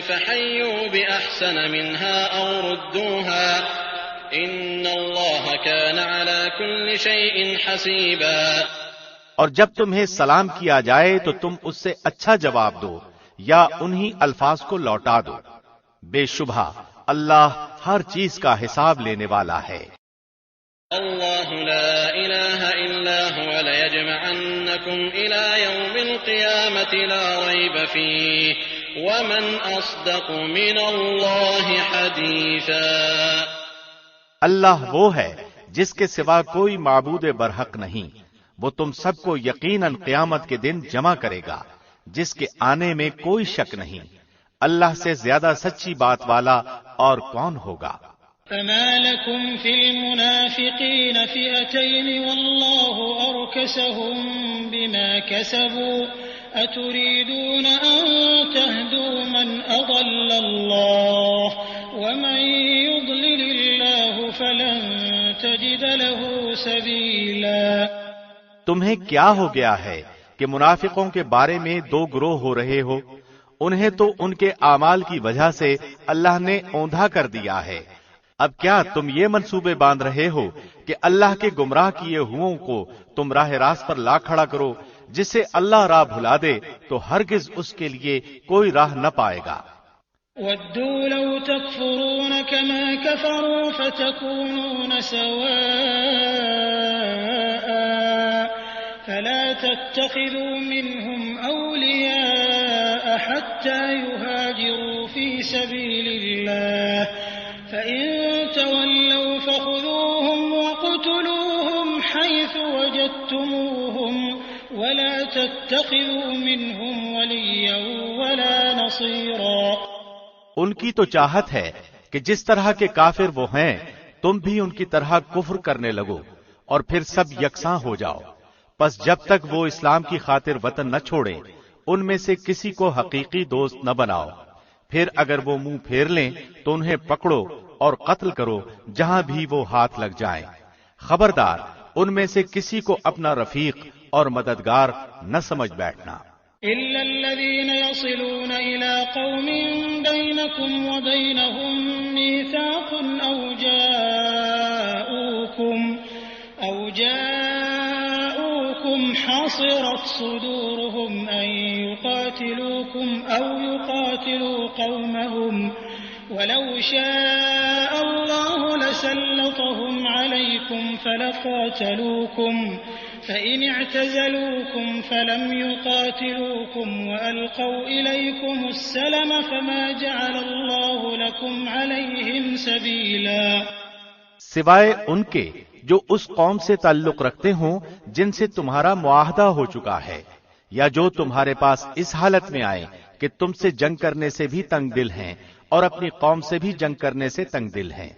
Speaker 3: فَحَيُّوا بِأَحْسَنَ مِنْهَا أَوْ رُدُّوهَا إِنَّ اللَّهَ كَانَ عَلَى كُلِّ شَيْءٍ حَسِيبًا۔
Speaker 2: اور جب تمہیں سلام کیا جائے تو تم اس سے اچھا جواب دو یا انہی الفاظ کو لوٹا دو، بے شبہ اللہ ہر چیز کا حساب لینے والا ہے۔
Speaker 3: اللہ لا الہ الا هو لیجمعنکم الى یوم القیامة لا ریب فیہ ومن اصدق من اللہ حدیثا۔
Speaker 2: اللہ وہ ہے جس کے سوا کوئی معبود برحق نہیں، وہ تم سب کو یقیناً قیامت کے دن جمع کرے گا جس کے آنے میں کوئی شک نہیں، اللہ سے زیادہ سچی بات والا اور کون ہوگا؟
Speaker 1: فما لكم في المنافقين فئتين والله أركسهم بما كسبوا أتريدون أن تهدوا من أضل الله ومن يضلل الله فلن تجد له سبيلا۔
Speaker 2: تمہیں کیا ہو گیا ہے کہ منافقوں کے بارے میں دو گروہ ہو رہے ہو؟ انہیں تو ان کے اعمال کی وجہ سے اللہ نے اوندھا کر دیا ہے، اب کیا تم یہ منصوبے باندھ رہے ہو کہ اللہ کے گمراہ کیے ہوئوں کو تم راہ راست پر لا کھڑا کرو؟ جسے اللہ راہ بھلا دے تو ہرگز اس کے لیے کوئی راہ نہ پائے گا۔
Speaker 1: وَدُّوا لَوْ تَكْفُرُونَ كَمَا كَفَرُوا فَتَكُونُونَ سَوَاءً فَلَا تَتَّخِذُوا مِنْهُمْ أَوْلِيَاءَ حَتَّى يُهَاجِرُوا فِي سَبِيلِ اللَّهِ فَإِن تَوَلَّوْا فَخُذُوهُمْ وَاقْتُلُوهُمْ حَيْثُ وَجَدتُّمُوهُمْ وَلَا تَتَّخِذُوا مِنْهُمْ وَلِيًّا وَلَا نَصِيرًا۔
Speaker 2: ان کی تو چاہت ہے کہ جس طرح کے کافر وہ ہیں تم بھی ان کی طرح کفر کرنے لگو اور پھر سب یکساں ہو جاؤ، پس جب تک وہ اسلام کی خاطر وطن نہ چھوڑیں ان میں سے کسی کو حقیقی دوست نہ بناؤ، پھر اگر وہ منہ پھیر لیں تو انہیں پکڑو اور قتل کرو جہاں بھی وہ ہاتھ لگ جائیں، خبردار ان میں سے کسی کو اپنا رفیق اور مددگار نہ سمجھ بیٹھنا۔
Speaker 1: إلا الذين يصلون إلى قوم بينكم وبينهم ميثاق أو جاءوكم حصرت صدورهم أن يقاتلوكم أو يقاتلوا قومهم ولو شاء الله سلطهم عليكم فلقاتلوكم فإن اعتزلوكم فلم يقاتلوكم وألقوا إليكم السلم فما جعل الله لكم عليهم سبيلا،
Speaker 2: سوائے ان کے جو اس قوم سے تعلق رکھتے ہوں جن سے تمہارا معاہدہ ہو چکا ہے، یا جو تمہارے پاس اس حالت میں آئے کہ تم سے جنگ کرنے سے بھی تنگ دل ہیں اور اپنی قوم سے بھی جنگ کرنے سے تنگ دل ہیں،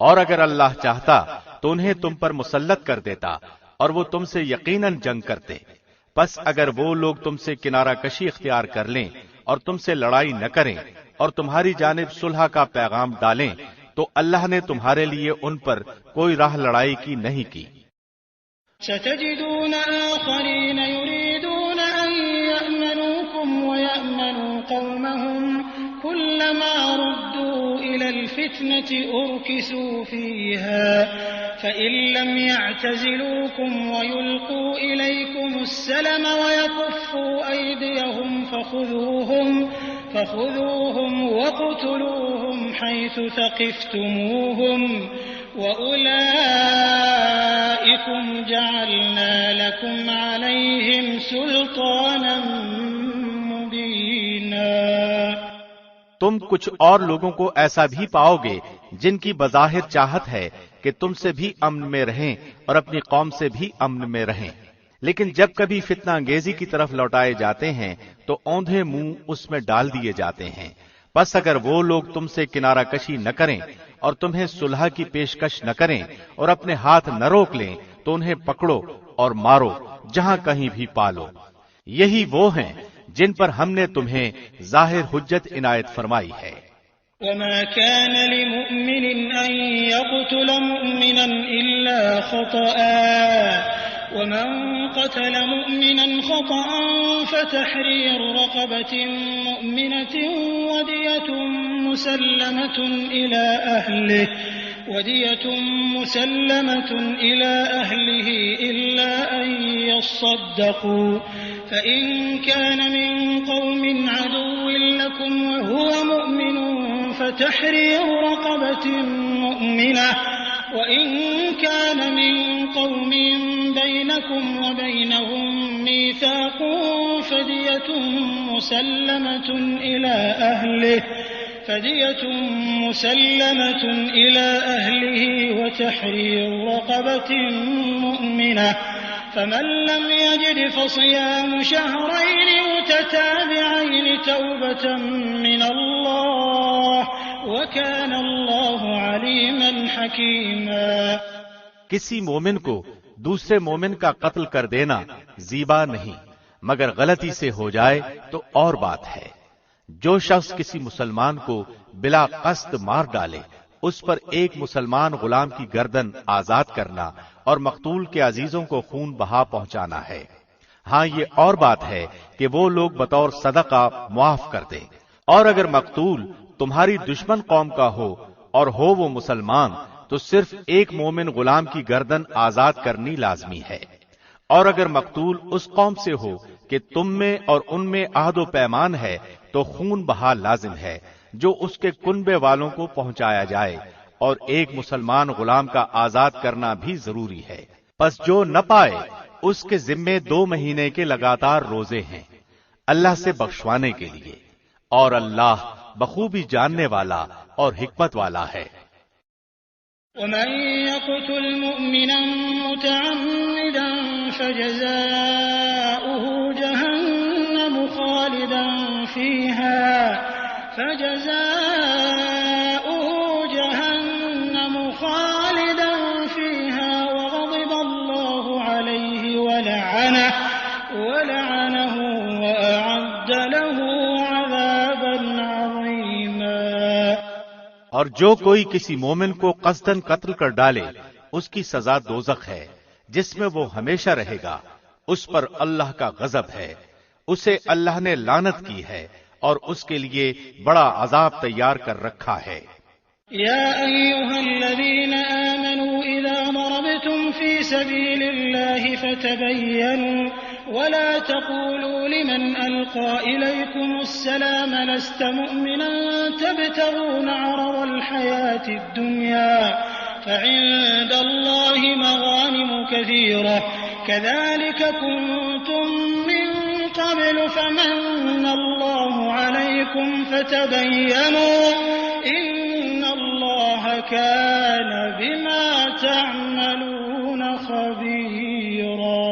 Speaker 2: اور اگر اللہ چاہتا تو انہیں تم پر مسلط کر دیتا اور وہ تم سے یقیناً جنگ کرتے۔ پس اگر وہ لوگ تم سے کنارہ کشی اختیار کر لیں اور تم سے لڑائی نہ کریں اور تمہاری جانب صلح کا پیغام ڈالیں تو اللہ نے تمہارے لیے ان پر کوئی راہ لڑائی کی نہیں کی۔
Speaker 1: ستجدون آخرين يريدون أن يأمنوكم ويأمنوا قومهم كلما ردوا إلى الفتنة أركسوا فيها فإن لم يعتزلوكم ويلقوا إليكم السلم ويكفوا أيديهم فخذوهم وقتلوهم حيث ثقفتموهم وأولئكم جعلنا لكم عليهم سلطانا مبينا۔
Speaker 2: تم کچھ اور لوگوں کو ایسا بھی پاؤ گے جن کی بظاہر چاہت ہے کہ تم سے بھی امن میں رہیں اور اپنی قوم سے بھی امن میں رہیں، لیکن جب کبھی فتنہ انگیزی کی طرف لوٹائے جاتے ہیں تو اوندھے منہ اس میں ڈال دیے جاتے ہیں۔ پس اگر وہ لوگ تم سے کنارہ کشی نہ کریں اور تمہیں صلح کی پیشکش نہ کریں اور اپنے ہاتھ نہ روک لیں تو انہیں پکڑو اور مارو جہاں کہیں بھی پالو۔ یہی وہ ہیں جن پر ہم نے تمہیں ظاہر حجت عنایت فرمائی ہے۔
Speaker 1: وما كان لمؤمن أن يقتل مؤمنا إلا خطأ ومن قتل مؤمنا خطأ فتحرير رقبة مؤمنة ودية مسلمة إلى أهله إلا أن يصدقوا فإن كان من قوم عدو لكم وهو مؤمن فتحرير رقبة مؤمنة وإن كان من قوم بينكم وبينهم ميثاق فدية مسلمة إلى أهله وتحرير رقبة مؤمنة فمن لم يجد فصيام شهرين متتابعين توبة من الله وكان الله عليما حكيما۔
Speaker 2: کسی مومن کو دوسرے مومن کا قتل کر دینا زیبا نہیں، مگر غلطی سے ہو جائے تو اور بات ہے۔ جو شخص کسی مسلمان کو بلا قصد مار ڈالے اس پر ایک مسلمان غلام کی گردن آزاد کرنا اور مقتول کے عزیزوں کو خون بہا پہنچانا ہے۔ ہاں یہ اور بات ہے کہ وہ لوگ بطور صدقہ معاف کر دیں، اور اگر مقتول تمہاری دشمن قوم کا ہو اور ہو وہ مسلمان تو صرف ایک مومن غلام کی گردن آزاد کرنی لازمی ہے، اور اگر مقتول اس قوم سے ہو کہ تم میں اور ان میں عہد و پیمان ہے تو خون بہا لازم ہے جو اس کے کنبے والوں کو پہنچایا جائے، اور ایک مسلمان غلام کا آزاد کرنا بھی ضروری ہے۔ پس جو نہ پائے اس کے ذمے 2 مہینے کے لگاتار روزے ہیں اللہ سے بخشوانے کے لیے، اور اللہ بخوبی جاننے والا اور حکمت والا ہے۔
Speaker 1: ومن يقتل مؤمنا متعمدا فجزاؤه جهنم خالدا فيها وغضب الله عليه ولعنه وأعد له عذابا عظيما۔
Speaker 2: اور جو کوئی کسی مومن کو قصداً قتل کر ڈالے اس کی سزا دوزخ ہے جس میں وہ ہمیشہ رہے گا، اس پر اللہ کا غضب ہے، اسے اللہ نے لعنت کی ہے اور اس کے لیے بڑا عذاب تیار کر رکھا ہے۔
Speaker 1: يا أيها الذين آمنوا إذا ضربتم في سبيل الله فتبينوا ولا تقولوا لمن ألقى إليكم السلام لست مؤمنا تبتغون عرض الحياة الدنيا فعند الله مغانم كثيرة كذلك كنتم من قبل فمن الله عليكم فتبينوا إن الله كان بما تعملون خبيرا۔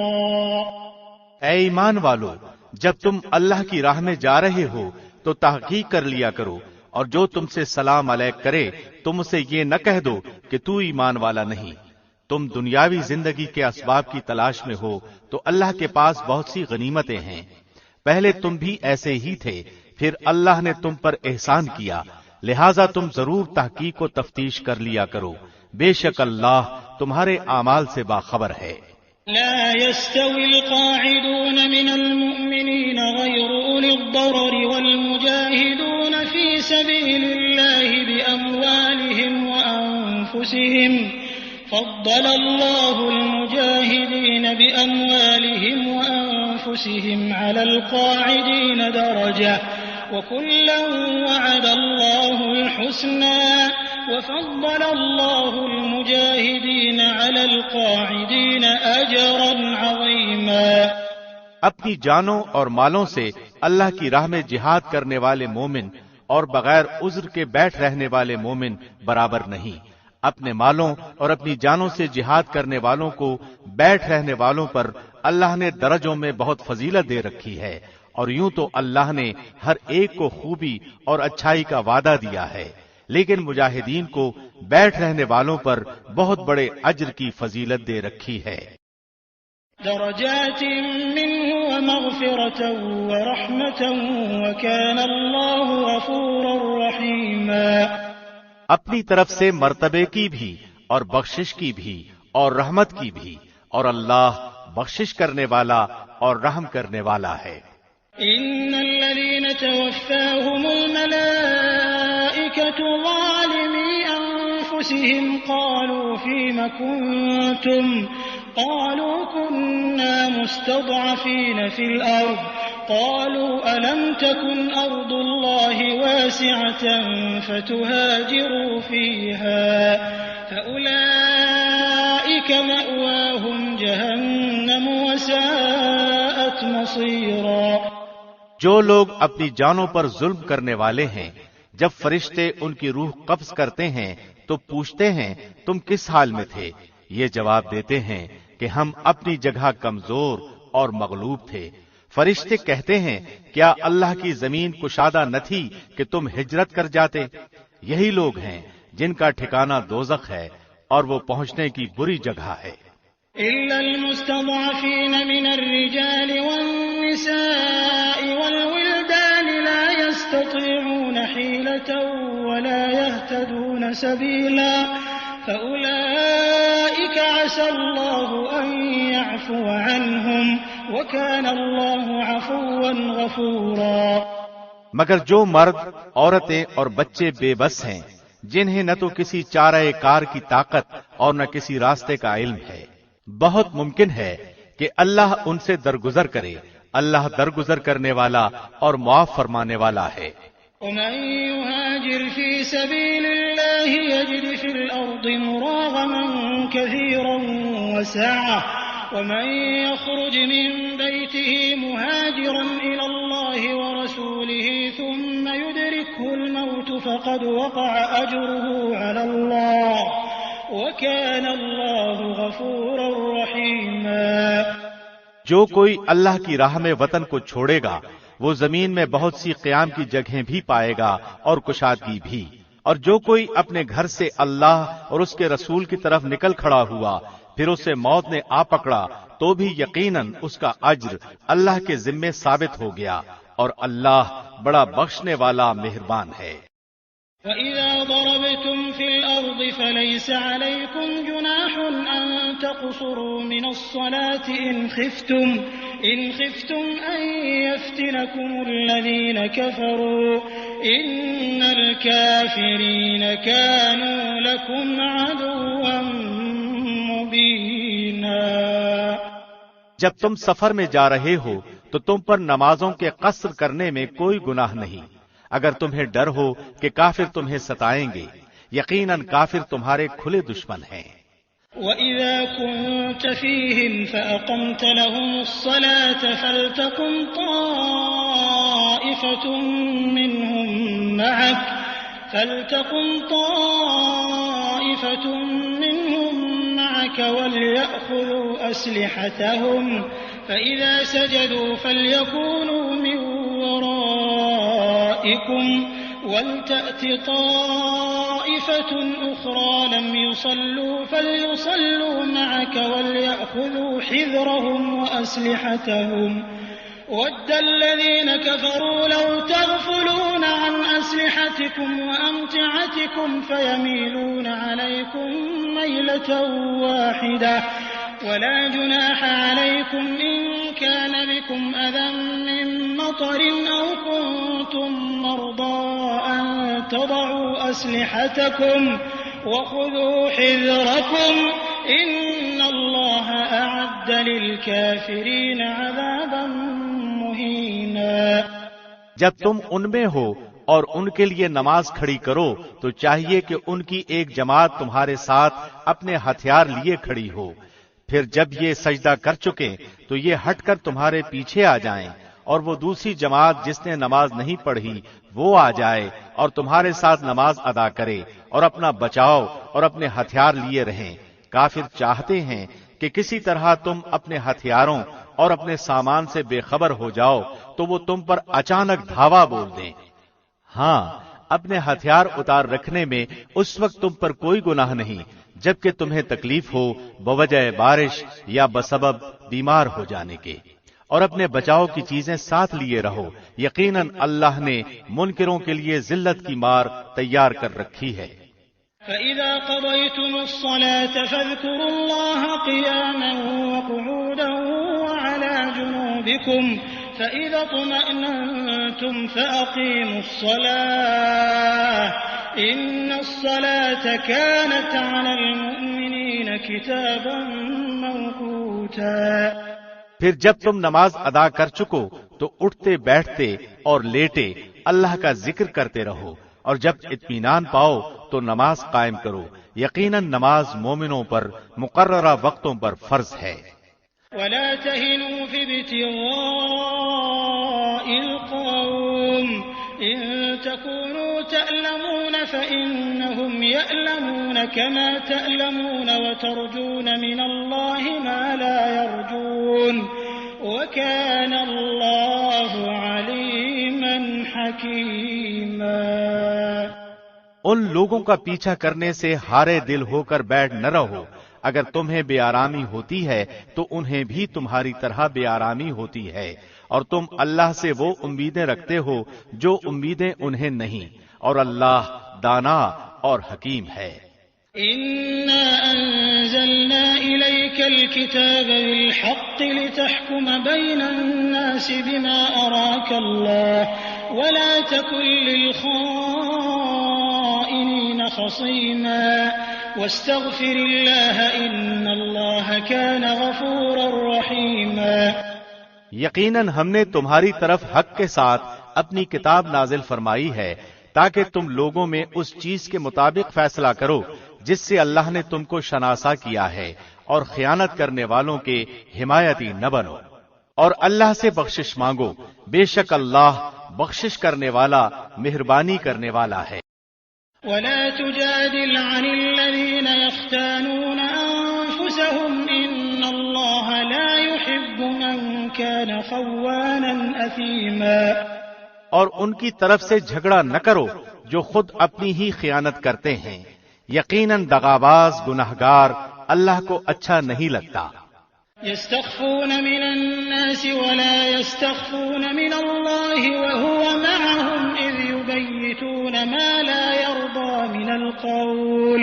Speaker 2: اے ایمان والو، جب تم اللہ کی راہ میں جا رہے ہو تو تحقیق کر لیا کرو، اور جو تم سے سلام علیک کرے تم اسے یہ نہ کہہ دو کہ تو ایمان والا نہیں۔ تم دنیاوی زندگی کے اسباب کی تلاش میں ہو تو اللہ کے پاس بہت سی غنیمتیں ہیں۔ پہلے تم بھی ایسے ہی تھے، پھر اللہ نے تم پر احسان کیا، لہذا تم ضرور تحقیق و تفتیش کر لیا کرو، بے شک اللہ تمہارے اعمال سے باخبر ہے۔
Speaker 1: لا يستوي القاعدون من المؤمنين غير أولي الضرر والمجاهدون في سبيل الله بأموالهم وأنفسهم فضل الله المجاهدين بأموالهم وأنفسهم على القاعدين درجة وكلا وعد الله الحسنى وفضل الله المجاهدين على القاعدين أجرا عظيما۔
Speaker 2: اپنی جانوں اور مالوں سے اللہ کی راہ میں جہاد کرنے والے مومن اور بغیر عذر کے بیٹھ رہنے والے مومن برابر نہیں۔ اپنے مالوں اور اپنی جانوں سے جہاد کرنے والوں کو بیٹھ رہنے والوں پر اللہ نے درجوں میں بہت فضیلت دے رکھی ہے، اور یوں تو اللہ نے ہر ایک کو خوبی اور اچھائی کا وعدہ دیا ہے، لیکن مجاہدین کو بیٹھ رہنے والوں پر بہت بڑے اجر کی فضیلت دے رکھی ہے۔
Speaker 1: درجات منه ومغفرة ورحمة وكان الله غفورا رحيما۔
Speaker 2: اپنی طرف سے مرتبے کی بھی اور بخشش کی بھی اور رحمت کی بھی، اور اللہ بخشش کرنے والا اور رحم کرنے والا ہے۔
Speaker 1: ان الذين توفاهم الملائكة ظالمي انفسهم قالوا فيم كنتم قالوا كنا مستضعفين في الارض قالوا ألم تكن أرض الله واسعة فتهاجروا فيها فأولئك مأواهم جهنم وساءت مصيرا۔
Speaker 2: جو لوگ اپنی جانوں پر ظلم کرنے والے ہیں، جب فرشتے ان کی روح قبض کرتے ہیں تو پوچھتے ہیں تم کس حال میں تھے؟ یہ جواب دیتے ہیں کہ ہم اپنی جگہ کمزور اور مغلوب تھے۔ فرشتے کہتے ہیں کیا اللہ کی زمین کشادہ نہ تھی کہ تم ہجرت کر جاتے؟ یہی لوگ ہیں جن کا ٹھکانہ دوزخ ہے اور وہ پہنچنے کی بری جگہ ہے۔
Speaker 1: إلا المستضعفين من الرجال والنساء والولدان لا يستطيعون حيلة ولا يهتدون سبيلا فأولئك عسى الله أن يعفو عنهم وكان الله عفوا غفورا۔
Speaker 2: مگر جو مرد، عورتیں اور بچے بے بس ہیں، جنہیں نہ تو کسی چارہ کار کی طاقت اور نہ کسی راستے کا علم ہے، بہت ممکن ہے کہ اللہ ان سے درگزر کرے۔ اللہ درگزر کرنے والا اور معاف فرمانے والا ہے۔
Speaker 1: ومن يهاجر في سبيل الله يجد في الأرض مراغما كثيرا وسعة ومن يخرج من بيته مهاجرا إلى الله ورسوله ثم يدركه الموت فقد وقع أجره على الله وكان الله غفورا رحيما۔
Speaker 2: جو کوئی اللہ کی راہ میں وطن کو چھوڑے گا وہ زمین میں بہت سی قیام کی جگہیں بھی پائے گا اور کشادگی بھی، اور جو کوئی اپنے گھر سے اللہ اور اس کے رسول کی طرف نکل کھڑا ہوا پھر اسے موت نے آ پکڑا تو بھی یقیناً اس کا اجر اللہ کے ذمے ثابت ہو گیا، اور اللہ بڑا بخشنے والا مہربان ہے۔
Speaker 1: وَإِذَا ضَرَبْتُمْ فِي الْأَرْضِ فَلَيْسَ عَلَيْكُمْ جُنَاحٌ أَن تَقْصُرُوا مِنَ الصَّلَاةِ إِنْ خِفْتُمْ أَن يَفْتِنَكُمُ الَّذِينَ كَفَرُوا إِنَّ الْكَافِرِينَ كَانُوا لَكُمْ عَدُوًّا مُبِينًا۔
Speaker 2: جب تم سفر میں جا رہے ہو تو تم پر نمازوں کے قصر کرنے میں کوئی گناہ نہیں، اگر تمہیں ڈر ہو کہ کافر تمہیں ستائیں گے، یقیناً کافر تمہارے کھلے دشمن ہیں۔
Speaker 1: وَإِذَا كُنْتَ فِيهِمْ فَأَقَمْتَ لَهُمُ الصَّلَاةَ فَلْتَقُمْ طَائِفَةٌ مِّنْهُمْ مَعَكَ وَلْيَأْخُذُوا أَسْلِحَتَهُمْ فَإِذَا سَجَدُوا فَلْيَكُونُوا مِنْ وَرَائِكُمْ وَلْتَأْتِ طَائِفَةٌ أُخْرَى لَمْ يُصَلُّوا فَلْيُصَلُّوا مَعَكَ وَلْيَأْخُذُوا حِذْرَهُمْ وَأَسْلِحَتَهُمْ وَدَّ الَّذِينَ كَفَرُوا لَوْ تَغْفُلُونَ عَنْ أَسْلِحَتِكُمْ وَأَمْتِعَتِكُمْ فَيَمِيلُونَ عَلَيْكُمْ مَيْلَةً وَاحِدَةً وَلَا جُنَاحَ عَلَيْكُمْ إِن كَانَ بِكُمْ أَذًى مِّن مَّطَرٍ أَوْ كُنتُم مَّرْضَىٰ أَن تَضَعُوا أَسْلِحَتَكُمْ وَخُذُوا حِذْرَكُمْ إِنَّ اللَّهَ أَعَدَّ لِلْكَافِرِينَ عَذَابًا مُّهِينًا۔
Speaker 2: جب تم ان میں ہو اور ان کے لیے نماز کھڑی کرو تو چاہیے کہ ان کی ایک جماعت تمہارے ساتھ اپنے ہتھیار لیے کھڑی ہو، پھر جب یہ سجدہ کر چکے تو یہ ہٹ کر تمہارے پیچھے آ جائیں، اور وہ دوسری جماعت جس نے نماز نہیں پڑھی وہ آ جائے اور تمہارے ساتھ نماز ادا کرے اور اپنا بچاؤ اور اپنے ہتھیار لیے رہیں۔ کافر چاہتے ہیں کہ کسی طرح تم اپنے ہتھیاروں اور اپنے سامان سے بے خبر ہو جاؤ تو وہ تم پر اچانک دھاوا بول دیں۔ ہاں، اپنے ہتھیار اتار رکھنے میں اس وقت تم پر کوئی گناہ نہیں جبکہ تمہیں تکلیف ہو بوجہ بارش یا بسبب بیمار ہو جانے کے، اور اپنے بچاؤ کی چیزیں ساتھ لیے رہو، یقیناً اللہ نے منکروں کے لیے ذلت کی مار تیار کر رکھی ہے۔
Speaker 1: فَإِذَا قَضَيْتُمُ الصَّلَاةَ فَاذْكُرُوا اللَّهَ قِيَامًا وَقُعُودًا وَعَلَى جُنُوبِكُمْ فَإِذَا اطْمَأْنَنْتُمْ فَأَقِيمُوا الصَّلَاةَ إِنَّ الصَّلَاةَ كَانَتْ عَلَى الْمُؤْمِنِينَ كِتَابًا مَّوْقُوتًا۔
Speaker 2: پھر جب تم نماز ادا کر چکو تو اٹھتے بیٹھتے اور لیٹے اللہ کا ذکر کرتے رہو، اور جب اطمینان پاؤ تو نماز قائم کرو، یقیناً نماز مومنوں پر مقررہ وقتوں پر فرض ہے۔
Speaker 1: وَلَا تَهِنُوا فِي ابْتِغَاءِ الْقَوْمِ إِن تَكُونُوا تَأْلَمُونَ فَإِنَّهُمْ يَأْلَمُونَ كَمَا تَأْلَمُونَ وَتَرْجُونَ مِنَ اللَّهِ مَا لَا يَرْجُونَ وَكَانَ اللَّهُ عَلِيمًا حَكِيمًا۔
Speaker 2: ان لوگوں کا پیچھا کرنے سے ہارے دل ہو کر بیٹھ نہ رہو، اگر تمہیں بے آرامی ہوتی ہے تو انہیں بھی تمہاری طرح بے آرامی ہوتی ہے، اور تم اللہ سے وہ امیدیں رکھتے ہو جو امیدیں انہیں نہیں، اور اللہ دانا اور حکیم ہے۔
Speaker 1: إِنَّا أَنزَلْنَا إِلَيْكَ الْكِتَابَ بِالْحَقِّ لِتَحْكُمَ بَيْنَ النَّاسِ بِمَا أَرَاكَ اللَّهُ وَلَا تَكُن لِّلْخَائِنِينَ خَصِيمًا وَاسْتَغْفِرِ اللَّهَ إِنَّ اللَّهَ كَانَ غَفُورًا رَّحِيمًا۔
Speaker 2: یقیناً ہم نے تمہاری طرف حق کے ساتھ اپنی کتاب نازل فرمائی ہے تاکہ تم لوگوں میں اس چیز کے مطابق فیصلہ کرو جس سے اللہ نے تم کو شناسا کیا ہے، اور خیانت کرنے والوں کے حمایتی نہ بنو، اور اللہ سے بخشش مانگو، بے شک اللہ بخشش کرنے والا مہربانی کرنے والا ہے۔
Speaker 1: وَلَا تُجَادِلْ عَنِ الَّذِينَ يَخْتَانُونَ أَنفُسَهُمْ إِنَّ اللَّهَ لَا يُحِبُّ مَن كَانَ خَوَّانًا أَثِيمًا۔
Speaker 2: اور ان کی طرف سے جھگڑا نہ کرو جو خود اپنی ہی خیانت کرتے ہیں، یقیناً دغاباز گناہگار اللہ کو اچھا نہیں لگتا۔
Speaker 1: يَسْتَخْفُونَ مِنَ النَّاسِ وَلَا يَسْتَخْفُونَ مِنَ اللَّهِ وَهُوَ مَعَهُمْ إِذْ يُبَيِّتُونَ مَا لَا يَرْضَىٰ مِنَ الْقَوْلِ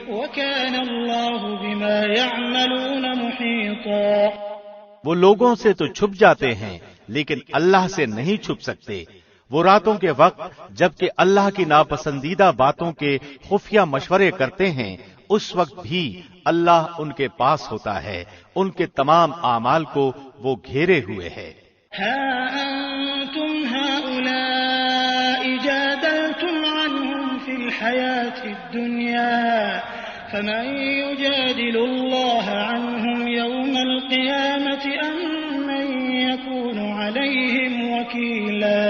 Speaker 1: وَكَانَ اللَّهُ بِمَا يَعْمَلُونَ مُحِيطًا۔
Speaker 2: وہ لوگوں سے تو چھپ جاتے ہیں لیکن اللہ سے نہیں چھپ سکتے۔ وہ راتوں کے وقت جبکہ اللہ کی ناپسندیدہ باتوں کے خفیہ مشورے کرتے ہیں، اس وقت بھی اللہ ان کے پاس ہوتا ہے، ان کے تمام اعمال کو وہ گھیرے ہوئے ہے۔
Speaker 1: ہا انتم هؤلاء جادلتم عنهم في الحياة الحياة الدنيا فمن يجادل الله عنهم يوم القيامة أم من يكون عليهم وكيلا۔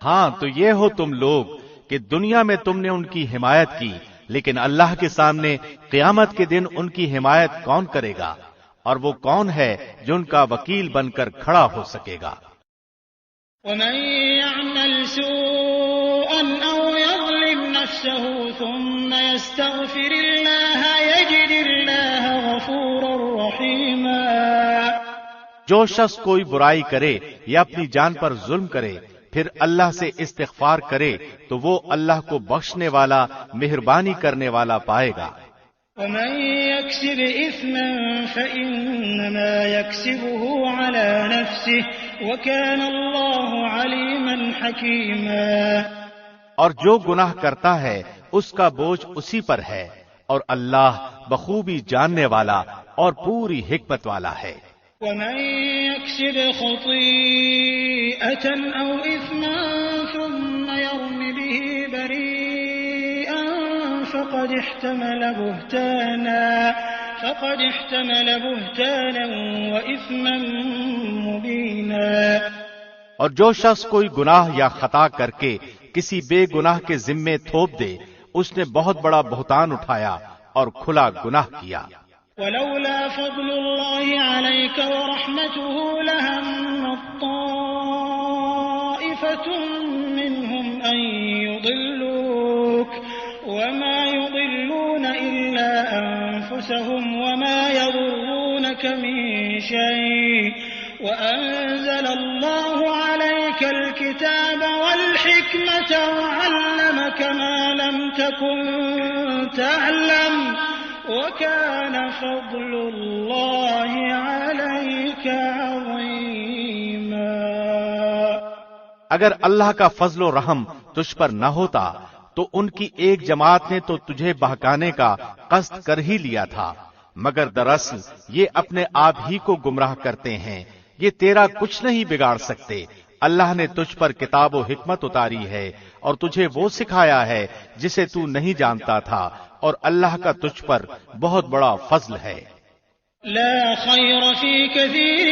Speaker 2: ہاں تو یہ ہو تم لوگ کہ دنیا میں تم نے ان کی حمایت کی، لیکن اللہ کے سامنے قیامت کے دن ان کی حمایت کون کرے گا، اور وہ کون ہے جو ان کا وکیل بن کر کھڑا ہو سکے گا۔
Speaker 1: ومن يعمل سوءا أو يظلم نفسه ثم يستغفر الله يجد الله غفورا رحيما۔
Speaker 2: جو شخص کوئی برائی کرے یا اپنی جان پر ظلم کرے پھر اللہ سے استغفار کرے تو وہ اللہ کو بخشنے والا مہربانی کرنے والا پائے گا۔
Speaker 1: ومن يكسب إثما فإنما يكسبه على نفسه وكان الله عليما حكيما۔
Speaker 2: اور جو گناہ کرتا ہے اس کا بوجھ اسی پر ہے، اور اللہ بخوبی جاننے والا اور پوری حکمت والا ہے۔
Speaker 1: ومن يكسب خطيئة أو إثما ثم يرم به بريئا فقد احتمل بهتانا وإثما مبينا۔
Speaker 2: اور جو شخص کوئی گناہ یا خطا کر کے کسی بے گناہ کے ذمے تھوپ دے اس نے بہت بڑا بہتان اٹھایا اور کھلا گناہ کیا۔
Speaker 1: ولولا فضل الله عليك ورحمته لهم طائفة منهم أن يضلوك وما يضلون إلا أنفسهم وما يضرونك من شيء وأنزل الله عليك الكتاب والحكمة وعلمك ما لم تكن تعلم وَكَانَ فَضْلُ اللَّهِ عَلَيْكَ عَظِيمًا۔
Speaker 2: اگر اللہ کا فضل و رحم تجھ پر نہ ہوتا تو ان کی ایک جماعت نے تو تجھے بہکانے کا قصد کر ہی لیا تھا، مگر دراصل یہ اپنے آپ ہی کو گمراہ کرتے ہیں، یہ تیرا کچھ نہیں بگاڑ سکتے۔ اللہ نے تجھ پر کتاب و حکمت اتاری ہے اور تجھے وہ سکھایا ہے جسے تو نہیں جانتا تھا، اور اللہ کا تجھ پر بہت بڑا فضل ہے۔
Speaker 1: لا خير في كثير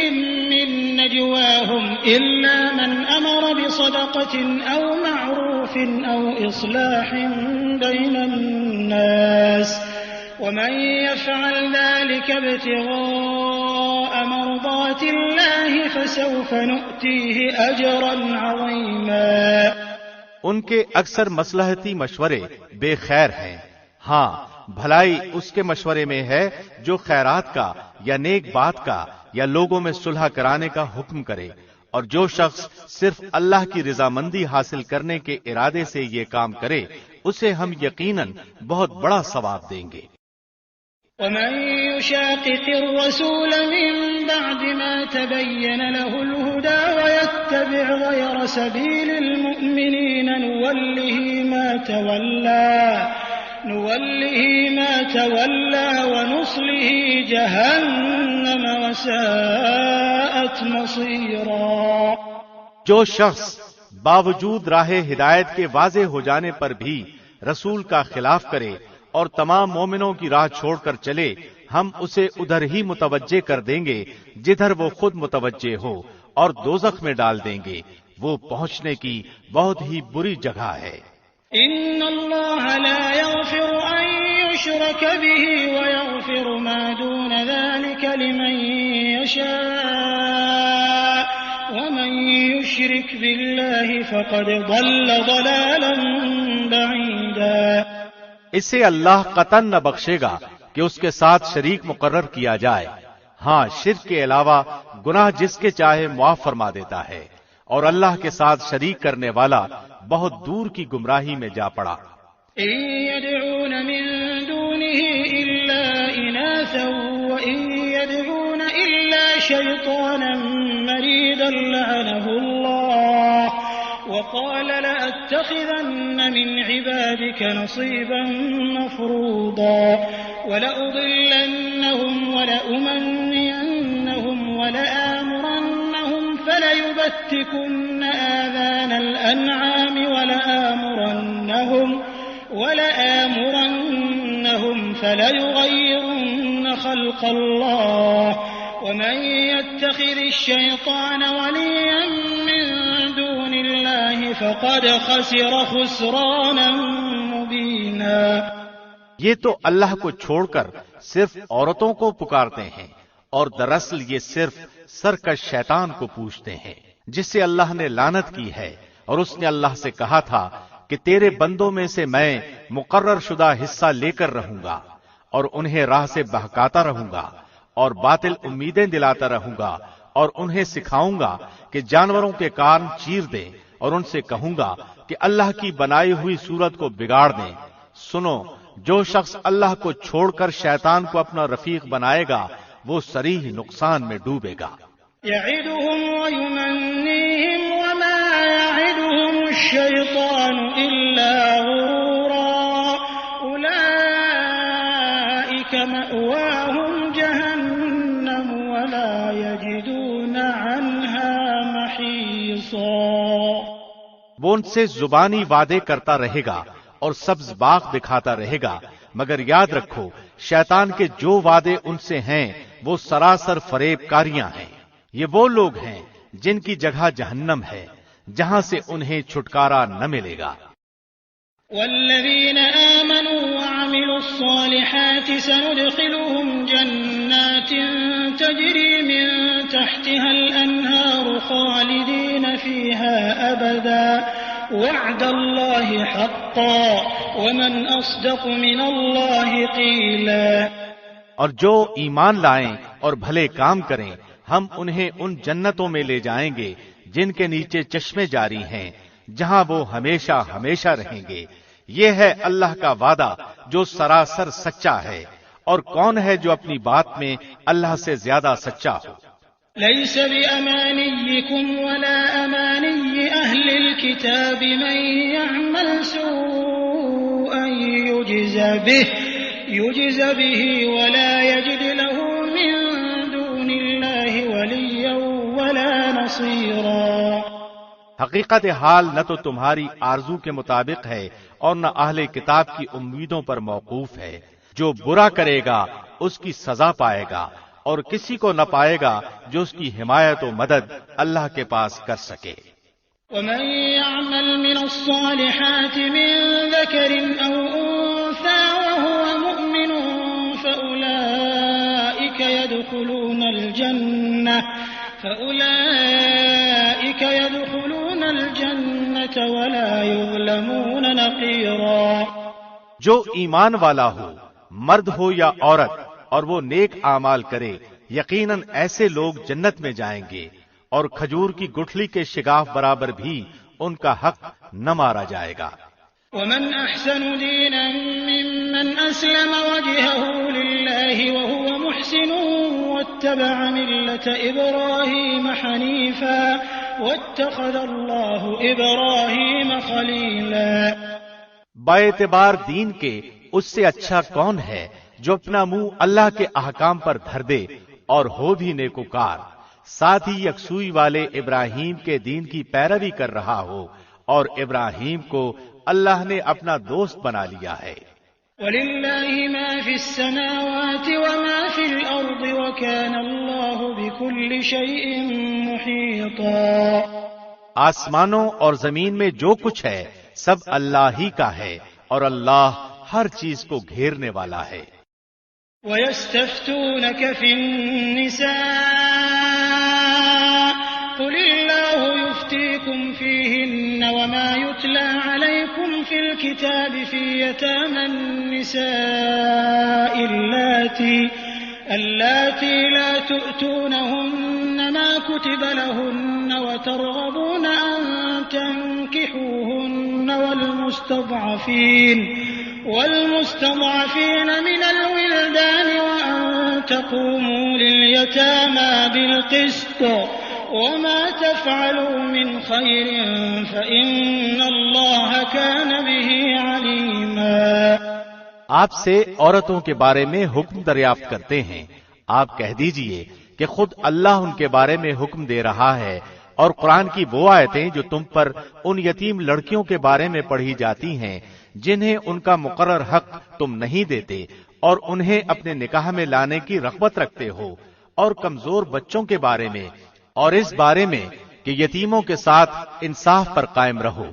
Speaker 1: من نجواهم إلا من أمر بصدقة أو معروف أو إصلاح بين الناس ومن يفعل ذلك ابتغاء مرضات الله فسوف نؤتيه أجرا عظيما۔
Speaker 2: ان کے اکثر مصلحتی مشورے بے خیر ہیں، ہاں بھلائی اس کے مشورے میں ہے جو خیرات کا یا نیک بات کا یا لوگوں میں صلح کرانے کا حکم کرے، اور جو شخص صرف اللہ کی رضامندی حاصل کرنے کے ارادے سے یہ کام کرے اسے ہم یقیناً بہت بڑا ثواب دیں گے۔
Speaker 1: ومن يشاقق الرسول من بعد ما تبين له الهدى ويتبع غير سبيل المؤمنين نوله ما تولى ونصله جهنم وساءت مصيرا۔
Speaker 2: جو شخص باوجود راہ ہدایت کے واضح ہو جانے پر بھی رسول کا خلاف کرے اور تمام مومنوں کی راہ چھوڑ کر چلے، ہم اسے ادھر ہی متوجہ کر دیں گے جدھر وہ خود متوجہ ہو، اور دوزخ میں ڈال دیں گے، وہ پہنچنے کی بہت ہی بری جگہ ہے۔
Speaker 1: ان اللہ لا يغفر ان يشرك به ويغفر ما دون ذلك لمن يشاء ومن يشرك بالله فقد ضل ضلالا بعيدا۔
Speaker 2: اسے اللہ قطعاً نہ بخشے گا کہ اس کے ساتھ شریک مقرر کیا جائے، ہاں شرک کے علاوہ گناہ جس کے چاہے معاف فرما دیتا ہے، اور اللہ کے ساتھ شریک کرنے والا بہت دور کی گمراہی میں جا پڑا۔
Speaker 1: إن يدعون من دونه إلا إناثا وإن يدعون إلا شيطانا مريدا لعنه الله وقال لأتخذن من عبادك نصيبا مفروضا ولأضلنهم ولأمنينهم ولآمرنهم فليبتكن آذان الأنعام ولآمرنهم وَلَآمُرَنَّهُمْ فَلَيُغَيِّرُنَّ خَلْقَ اللَّهِ وَمَن يَتَّخِذِ الشَّيْطَانَ وَلِيًّا مِّن دُونِ اللَّهِ فَقَدْ خَسِرَ خُسْرَانًا مُّبِينًا۔
Speaker 2: یہ تو اللہ کو چھوڑ کر صرف عورتوں کو پکارتے ہیں، اور دراصل یہ صرف سرکش شیطان کو پوچھتے ہیں جس سے اللہ نے لعنت کی ہے، اور اس نے اللہ سے کہا تھا کہ تیرے بندوں میں سے میں مقرر شدہ حصہ لے کر رہوں گا اور انہیں راہ سے بہکاتا رہوں گا اور باطل امیدیں دلاتا رہوں گا، اور انہیں سکھاؤں گا کہ جانوروں کے کان چیر دیں، اور ان سے کہوں گا کہ اللہ کی بنائی ہوئی صورت کو بگاڑ دیں۔ سنو، جو شخص اللہ کو چھوڑ کر شیطان کو اپنا رفیق بنائے گا وہ صریح نقصان میں ڈوبے گا۔
Speaker 1: يَعِدُهُمْ وَيُمَنِّيهِمْ وَمَا يَعِدُهُمُ الشَّيْطَانُ إِلَّا غُرُورًا أُولَئِكَ مَأْوَاهُمْ جَهَنَّمُ وَلَا يَجِدُونَ عَنْهَا مَحِيصًا۔
Speaker 2: وہ ان سے زبانی وعدے کرتا رہے گا اور سبز باغ دکھاتا رہے گا، مگر یاد رکھو شیطان کے جو وعدے ان سے ہیں وہ سراسر فریب کاریاں ہیں۔ یہ وہ لوگ ہیں جن کی جگہ جہنم ہے، جہاں سے انہیں چھٹکارا نہ ملے گا۔
Speaker 1: والذین آمنوا وعملوا الصالحات سندخلهم جنات تجری من تحتها الانہار خالدین فیها ابدا وعد اللہ حقا ومن اصدق من اللہ قیلا۔
Speaker 2: اور جو ایمان لائیں اور بھلے کام کریں ہم انہیں ان جنتوں میں لے جائیں گے جن کے نیچے چشمے جاری ہیں، جہاں وہ ہمیشہ ہمیشہ رہیں گے۔ یہ ہے اللہ کا وعدہ جو سراسر سچا ہے، اور کون ہے جو اپنی بات میں اللہ سے زیادہ سچا ہو؟
Speaker 1: ليس بأمانيكم ولا أماني أهل الكتاب من يعمل سوءا يجز به ولا يجد له من دون الله وليا ولا نصيرا۔
Speaker 2: حقیقت حال نہ تو تمہاری آرزو کے مطابق ہے اور نہ اہل کتاب کی امیدوں پر موقوف ہے۔ جو برا کرے گا اس کی سزا پائے گا، اور کسی کو نہ پائے گا جو اس کی حمایت و مدد اللہ کے پاس کر سکے۔
Speaker 1: ومن يعمل من الصالحات من ذكر أو أنثى وهو مؤمن فأولئك يدخلون الجنة ولا يظلمون نقيرا۔
Speaker 2: جو ایمان والا ہو، مرد ہو یا عورت، اور وہ نیک اعمال کرے، یقیناً ایسے لوگ جنت میں جائیں گے، اور کھجور کی گٹھلی کے شگاف برابر بھی ان کا حق نہ مارا جائے گا۔
Speaker 1: ومن احسن دینا ممن اسلم وجهه لله وهو محسن واتبع ملة ابراهيم حنيفا واتخذ الله ابراهيم خليلا۔
Speaker 2: باعتبار دین کے اس سے اچھا کون ہے جو اپنا منہ اللہ کے احکام پر دھر دے اور ہو بھی نیکوکار، ساتھ ہی یکسوئی والے ابراہیم کے دین کی پیروی کر رہا ہو، اور ابراہیم کو اللہ نے اپنا دوست بنا لیا ہے۔
Speaker 1: وَلِلَّهِ مَا فِي السَّمَاوَاتِ وَمَا فِي الْأَرْضِ وَكَانَ اللَّهُ بِكُلِّ شَيْءٍ مُحِيطًا۔
Speaker 2: آسمانوں اور زمین میں جو کچھ ہے سب اللہ ہی کا ہے، اور اللہ ہر چیز کو گھیرنے والا ہے۔
Speaker 1: وَيَسْتَفْتُونَكَ فِي النِّسَاءِ قُلِ اللَّهُ يُفْتِيكُمْ فِيهِنَّ وَمَا يُتْلَى عَلَيْكُمْ فِي الْكِتَابِ فِي يَتَامَى النِّسَاءِ اللَّاتِي لَا تُؤْتُونَهُنَّ مَا كُتِبَ لَهُنَّ وَتَرْغَبُونَ أَن تَنكِحُوهُنَّ والمستضعفين من الولدان وأن تقوموا لليتامى بالقسط وما تفعلوا من خير فإن الله كان به عليما۔
Speaker 2: آپ سے عورتوں کے بارے میں حکم دریافت کرتے ہیں، آپ کہہ دیجئے کہ خود اللہ ان کے بارے میں حکم دے رہا ہے اور قرآن کی وہ آیتیں جو تم پر ان یتیم لڑکیوں کے بارے میں پڑھی جاتی ہیں جنہیں ان کا مقرر حق تم نہیں دیتے اور انہیں اپنے نکاح میں لانے کی رغبت رکھتے ہو، اور کمزور بچوں کے بارے میں، اور اس بارے میں کہ یتیموں کے ساتھ انصاف پر قائم رہو۔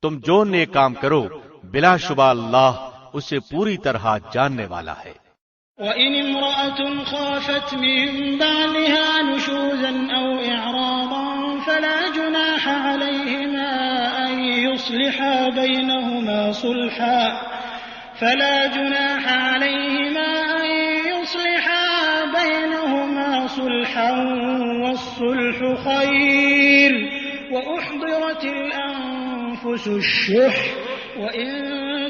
Speaker 2: تم جو نیک کام کرو بلا شبہ اللہ اسے پوری طرح جاننے والا ہے۔
Speaker 1: وَإِنِ امْرَأَةٌ خَافَتْ مِن بَعْلِهَا نُشُوزًا أَوْ إِعْرَاضًا فَلَا جُنَاحَ عَلَيْهِمَا أَن يُصْلِحَا بَيْنَهُمَا صُلْحًا وَالصُّلْحُ خَيْرٌ وَأُحْضِرَتِ الْأَنفُسُ الشُّحَّ وَإِن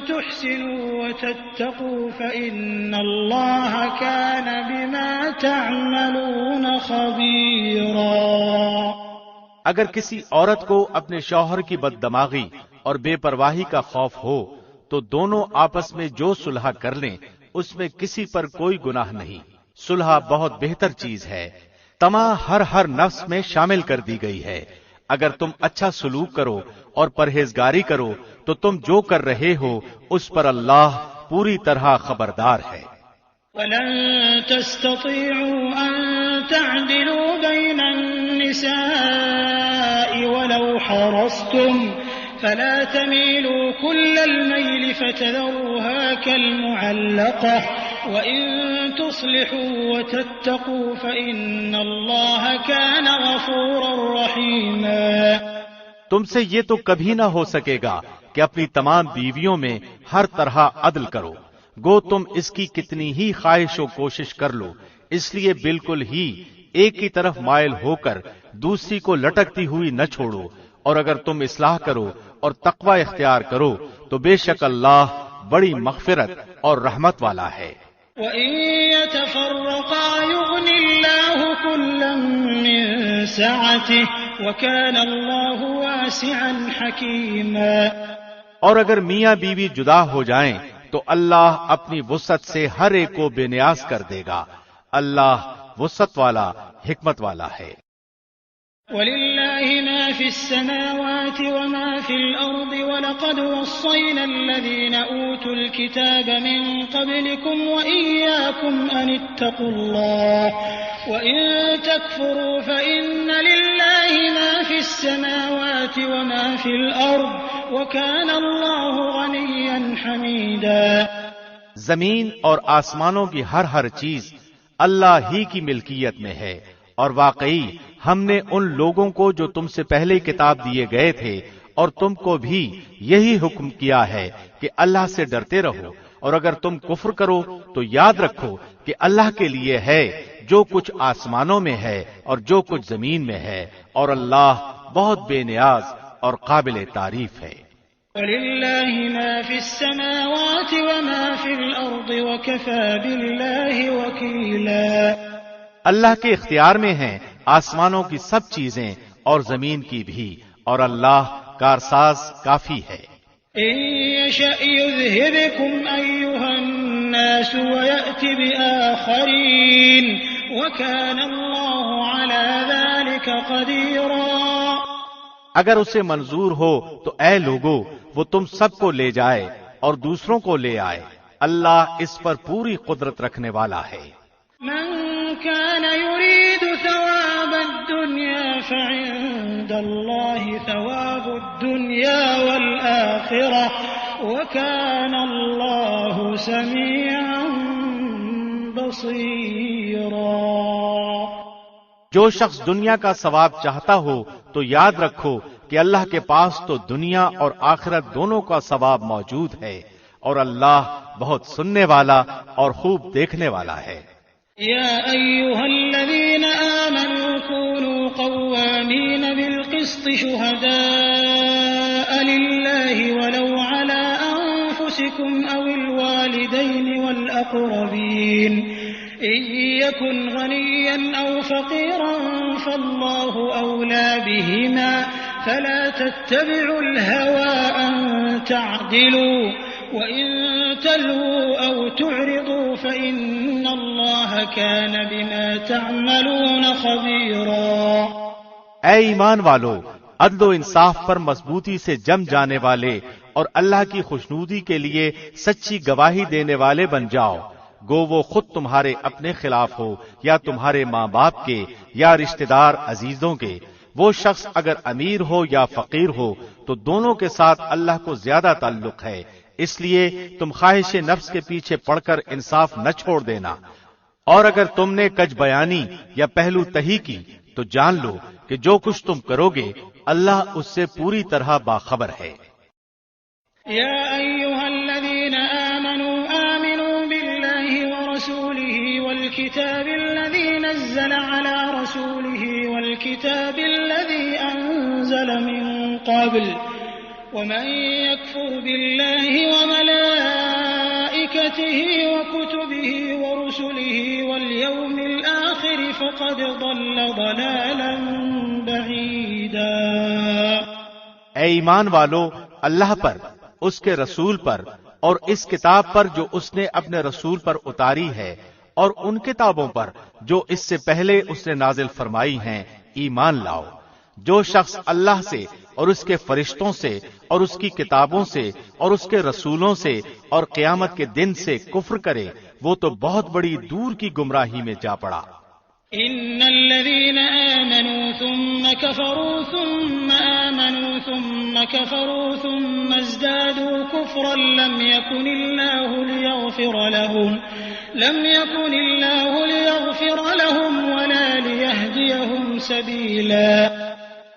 Speaker 1: تُحْسِنُوا وَتَتَّقُوا فَإِنَّ اللَّهَ كَانَ بِمَا تَعْمَلُونَ خَبِيرًا۔
Speaker 2: اگر کسی عورت کو اپنے شوہر کی بددماغی اور بے پرواہی کا خوف ہو تو دونوں آپس میں جو صلح کر لیں اس میں کسی پر کوئی گناہ نہیں۔ صلح بہت بہتر چیز ہے، طمع ہر نفس میں شامل کر دی گئی ہے۔ اگر تم اچھا سلوک کرو اور پرہیزگاری کرو تو تم جو کر رہے ہو اس پر اللہ پوری طرح خبردار ہے۔
Speaker 1: وَلَن تَسْتَطِيعُوا أَن تَعْدِلُوا بَيْنَ النِّسَاءِ وَلَوْ حَرَصْتُمْ فَلَا تَمِيلُوا كُلَّ الْمَيْلِ فَتَذَرُوهَا كَالْمُعَلَّقَةِ وَإِن تُصْلِحُوا وَتَتَّقُوا فَإِنَّ اللَّهَ كَانَ غَفُورًا رَّحِيمًا۔
Speaker 2: تم سے یہ تو کبھی نہ ہو سکے گا کہ اپنی تمام بیویوں میں ہر طرح عدل کرو، گو تم اس کی کتنی ہی خواہش و کوشش کر لو، اس لیے بالکل ہی ایک کی طرف مائل ہو کر دوسری کو لٹکتی ہوئی نہ چھوڑو، اور اگر تم اصلاح کرو اور تقوی اختیار کرو تو بے شک اللہ بڑی مغفرت اور رحمت والا ہے۔
Speaker 1: وَإِن يَتَفَرَّقَا يُغْنِ اللَّهُ كُلًّا مِّن سَعَتِهِ وَكَانَ اللَّهُ وَاسِعًا حَكِيمًا۔
Speaker 2: اور اگر میاں بیوی جدا ہو جائیں تو اللہ اپنی وسعت سے ہر ایک کو بے نیاز کر دے گا، اللہ وسعت والا حکمت والا ہے۔
Speaker 1: وَلِلَّهِ مَا فِي السَّمَاوَاتِ وَمَا فِي الْأَرْضِ وَلَقَدْ وَصَّيْنَا الَّذِينَ أُوتُوا الْكِتَابَ مِن قَبْلِكُمْ وَإِيَّاكُمْ أَنِ اتَّقُوا اللَّهَ وَإِن تَكْفُرُوا فَإِنَّ لِلَّهِ مَا فِي السَّمَاوَاتِ وَمَا فِي الْأَرْضِ وَكَانَ اللَّهُ غَنِيًّا حَمِيدًا۔
Speaker 2: زمین اور آسمانوں کی ہر چیز اللہ ہی کی ملکیت میں ہے، اور واقعی ہم نے ان لوگوں کو جو تم سے پہلے کتاب دیے گئے تھے اور تم کو بھی یہی حکم کیا ہے کہ اللہ سے ڈرتے رہو، اور اگر تم کفر کرو تو یاد رکھو کہ اللہ کے لیے ہے جو کچھ آسمانوں میں ہے اور جو کچھ زمین میں ہے، اور اللہ بہت بے نیاز اور قابل تعریف ہے۔
Speaker 1: وَلِلَّهِ مَا فِي السَّمَاوَاتِ وَمَا فِي الْأَرْضِ وَكَفَى بِاللَّهِ وَكِيلًا۔
Speaker 2: اللہ کے اختیار میں ہیں آسمانوں کی سب چیزیں اور زمین کی بھی، اور اللہ کارساز کافی ہے۔
Speaker 1: إِن يَشَأْ يُذْهِبْكُمْ أَيُّهَا النَّاسُ وَيَأْتِ بِآخَرِينَ وَكَانَ اللَّهُ عَلَى ذَلِكَ قَدِيرًا۔
Speaker 2: اگر اسے منظور ہو تو اے لوگو وہ تم سب کو لے جائے اور دوسروں کو لے آئے، اللہ اس پر پوری قدرت رکھنے والا ہے۔
Speaker 1: من كان يريد ثواب الدنيا فعند الله ثواب الدنيا والآخرة وكان الله سميعا بصيرا۔
Speaker 2: جو شخص دنیا کا ثواب چاہتا ہو تو یاد رکھو کہ اللہ کے پاس تو دنیا اور آخرت دونوں کا ثواب موجود ہے، اور اللہ بہت سننے والا اور خوب دیکھنے والا ہے۔
Speaker 1: يا أيها الذين آمنوا كونوا قوامين بالقسط شهداء لله ولو على أنفسكم أو الوالدين والأقربين إن يكن غنيا أو فقيرا فالله أولى بهما فلا تتبعوا الهوى أن تعدلوا وإن تلووا أو تعرضوا فإن الله كان بما تعملون خبيرا۔
Speaker 2: اے ایمان والو، عدل و انصاف پر مضبوطی سے جم جانے والے اور اللہ کی خوشنودی کے لیے سچی گواہی دینے والے بن جاؤ، گو وہ خود تمہارے اپنے خلاف ہو یا تمہارے ماں باپ کے یا رشتہ دار عزیزوں کے۔ وہ شخص اگر امیر ہو یا فقیر ہو تو دونوں کے ساتھ اللہ کو زیادہ تعلق ہے، اس لیے تم خواہش نفس کے پیچھے پڑ کر انصاف نہ چھوڑ دینا۔ اور اگر تم نے کج بیانی یا پہلو تہی کی تو جان لو کہ جو کچھ تم کرو گے اللہ اس سے پوری طرح باخبر ہے۔
Speaker 1: یا ایھا الذین آمنوا باللہ ورسولہ والکتاب الذی نزل علی رسولہ والکتاب الذی انزل من قبل ومن يكفر بالله وملائكته وكتبه ورسله واليوم الآخر فقد ضل ضلالا بعيدا۔
Speaker 2: اے ایمان والو، اللہ پر، اس کے رسول پر اور اس کتاب پر جو اس نے اپنے رسول پر اتاری ہے اور ان کتابوں پر جو اس سے پہلے اس نے نازل فرمائی ہیں ایمان لاؤ۔ جو شخص اللہ سے اور اس کے فرشتوں سے اور اس کی کتابوں سے اور اس کے رسولوں سے اور قیامت کے دن سے کفر کرے وہ تو بہت بڑی دور کی گمراہی میں جا پڑا۔
Speaker 1: ان الذين آمنوا ثم كفروا ثم آمنوا ثم كفروا ثم ازدادوا كفرا لم يكن الله ليغفر لهم ولا ليهديهم سبيلا۔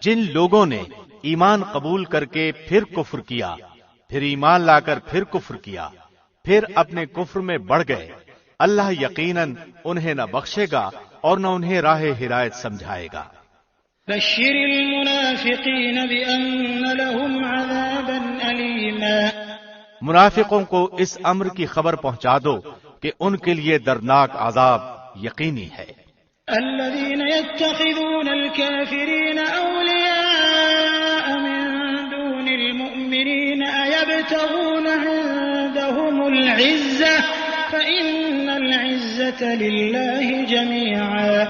Speaker 2: جن لوگوں نے ایمان قبول کر کے پھر کفر کیا، پھر ایمان لا کر پھر کفر کیا، پھر اپنے کفر میں بڑھ گئے، اللہ یقیناً انہیں نہ بخشے گا اور نہ انہیں راہ ہدایت سمجھائے گا۔
Speaker 1: بشر المنافقین بأن لهم عذابا ألیما۔
Speaker 2: منافقوں کو اس امر کی خبر پہنچا دو کہ ان کے لیے دردناک عذاب یقینی ہے۔
Speaker 1: الذين يتخذون الكافرين أولياء من دون المؤمنين أيبتغون عندهم العزة فإن العزة لله جميعا۔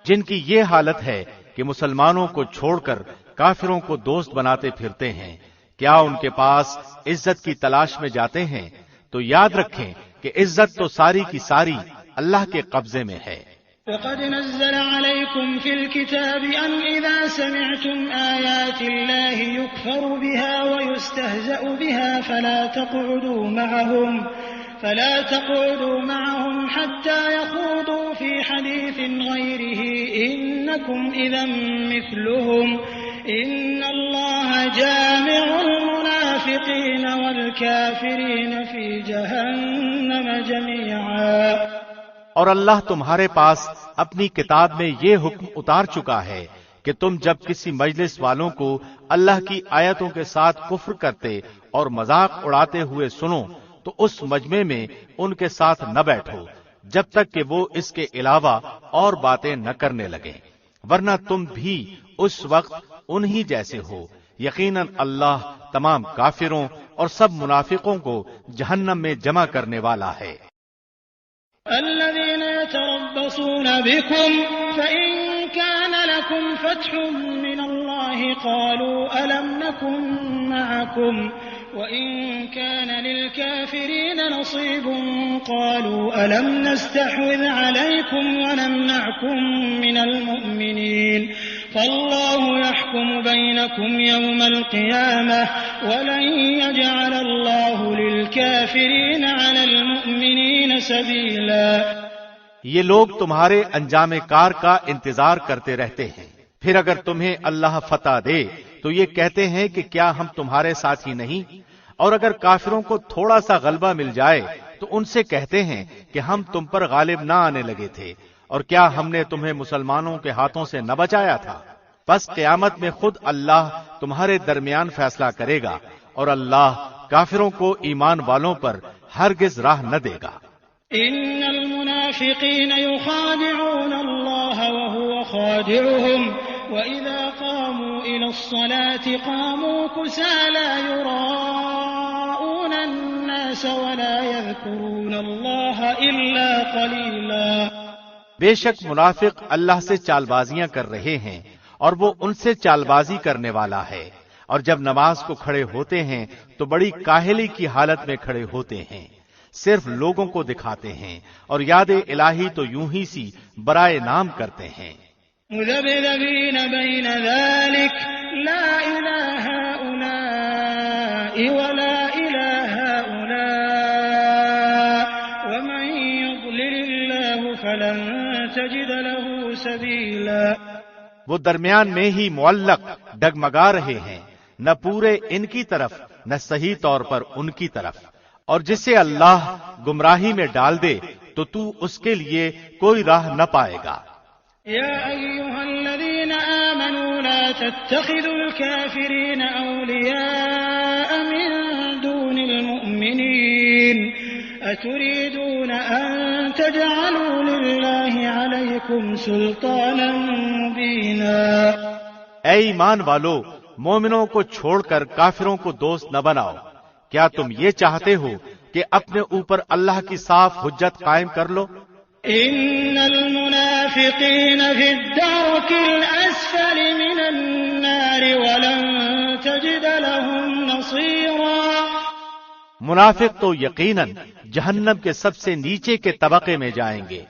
Speaker 2: جن کی یہ حالت ہے کہ مسلمانوں کو چھوڑ کر کافروں کو دوست بناتے پھرتے ہیں، کیا ان کے پاس عزت کی تلاش میں جاتے ہیں؟ تو یاد رکھیں کہ عزت تو ساری کی ساری اللہ کے قبضے میں ہے۔
Speaker 1: وقد نزل عليكم في الكتاب أن إذا سمعتم آيات الله يكفر بها ويستهزأ بها فلا تقعدوا معهم حتى يخوضوا في حديث غيره إنكم إذا مثلهم إن الله جامع المنافقين والكافرين في جهنم جميعا۔
Speaker 2: اور اللہ تمہارے پاس اپنی کتاب میں یہ حکم اتار چکا ہے کہ تم جب کسی مجلس والوں کو اللہ کی آیتوں کے ساتھ کفر کرتے اور مذاق اڑاتے ہوئے سنو تو اس مجمع میں ان کے ساتھ نہ بیٹھو جب تک کہ وہ اس کے علاوہ اور باتیں نہ کرنے لگیں، ورنہ تم بھی اس وقت انہی جیسے ہو۔ یقیناً اللہ تمام کافروں اور سب منافقوں کو جہنم میں جمع کرنے والا ہے۔
Speaker 1: الذين يتربصون بكم فإن كان لكم فتح من الله قالوا ألم نكن معكم وإن كان للكافرين نصيب قالوا ألم نستحوذ عليكم ونمنعكم من المؤمنين فالله يحكم بينكم يوم القيامة ولن يجعل الله للكافرين على المؤمنين سبيلا۔
Speaker 2: یہ لوگ تمہارے انجام کار کا انتظار کرتے رہتے ہیں، پھر اگر تمہیں اللہ فتح دے تو یہ کہتے ہیں کہ کیا ہم تمہارے ساتھ ہی نہیں، اور اگر کافروں کو تھوڑا سا غلبہ مل جائے تو ان سے کہتے ہیں کہ ہم تم پر غالب نہ آنے لگے تھے، اور کیا ہم نے تمہیں مسلمانوں کے ہاتھوں سے نہ بچایا تھا؟ بس قیامت میں خود اللہ تمہارے درمیان فیصلہ کرے گا، اور اللہ کافروں کو ایمان والوں پر ہرگز راہ نہ دے گا۔
Speaker 1: ان المنافقین یخادعون اللہ وهو خادعهم وإذا قاموا إلى الصلاة قاموا كسالى يراءون الناس ولا يذكرون الله إلا قليلا۔
Speaker 2: بے شک منافق اللہ سے چال بازیاں کر رہے ہیں، اور وہ ان سے چالبازی کرنے والا ہے، اور جب نماز کو کھڑے ہوتے ہیں تو بڑی کاہلی کی حالت میں کھڑے ہوتے ہیں، صرف لوگوں کو دکھاتے ہیں، اور یاد الہی تو یوں ہی سی برائے نام کرتے ہیں۔
Speaker 1: مذبذبین بین ذلک لا الہ هؤلاء ولا الہ هؤلاء ومن یضلل اللہ فلن تجد له سبیلا۔
Speaker 2: وہ درمیان میں ہی معلق ڈگمگا رہے ہیں، نہ پورے ان کی طرف نہ صحیح طور پر ان کی طرف، اور جسے اللہ گمراہی میں ڈال دے تو تو اس کے لیے کوئی راہ نہ پائے گا۔
Speaker 1: یا ایھا الذین آمنوا لا تتخذوا الکافرین اولیاء من دون المؤمنین اتریدون ان تجعلوا للہ علیکم سلطانا مبینا۔
Speaker 2: اے ایمان والو، مومنوں کو چھوڑ کر کافروں کو دوست نہ بناؤ۔ کیا تم یہ چاہتے ہو کہ اپنے اوپر اللہ کی صاف حجت قائم کر لو؟
Speaker 1: ان المنافقین فی الدرک الاسفل من النار ولن تجد لهم نصیرا۔
Speaker 2: منافق تو یقیناً جہنم کے سب سے نیچے کے طبقے میں جائیں گے،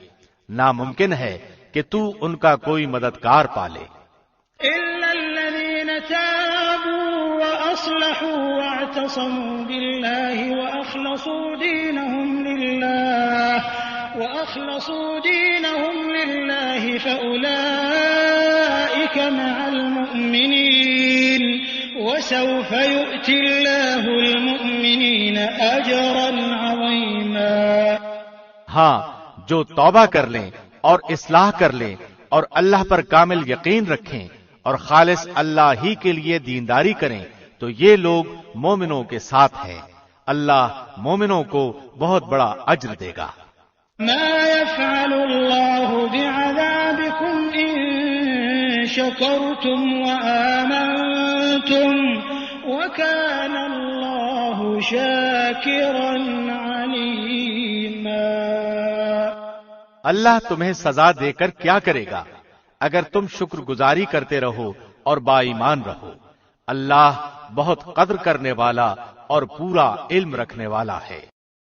Speaker 2: ناممکن ہے کہ تو ان کا کوئی مددگار پالے۔
Speaker 1: الا الذین تابوا واصلحوا واعتصموا بالله واخلصوا دینهم لله فاولئک مع المؤمنین وسوف يؤتي الله المؤمنین اجرا عظیما۔
Speaker 2: ہاں، جو توبہ کر لیں اور اصلاح کر لیں اور اللہ پر کامل یقین رکھیں اور خالص اللہ ہی کے لیے دینداری کریں تو یہ لوگ مومنوں کے ساتھ ہیں، اللہ مومنوں کو بہت بڑا اجر دے گا۔
Speaker 1: ما يفعل الله بعذابكم إن شكرتم وآمنتم وكان الله شاكرا عليما۔
Speaker 2: اللہ تمہیں سزا دے کر کیا کرے گا اگر تم شکر گزاری کرتے رہو اور با ایمان رہو۔ اللہ بہت قدر کرنے والا اور پورا علم رکھنے والا ہے۔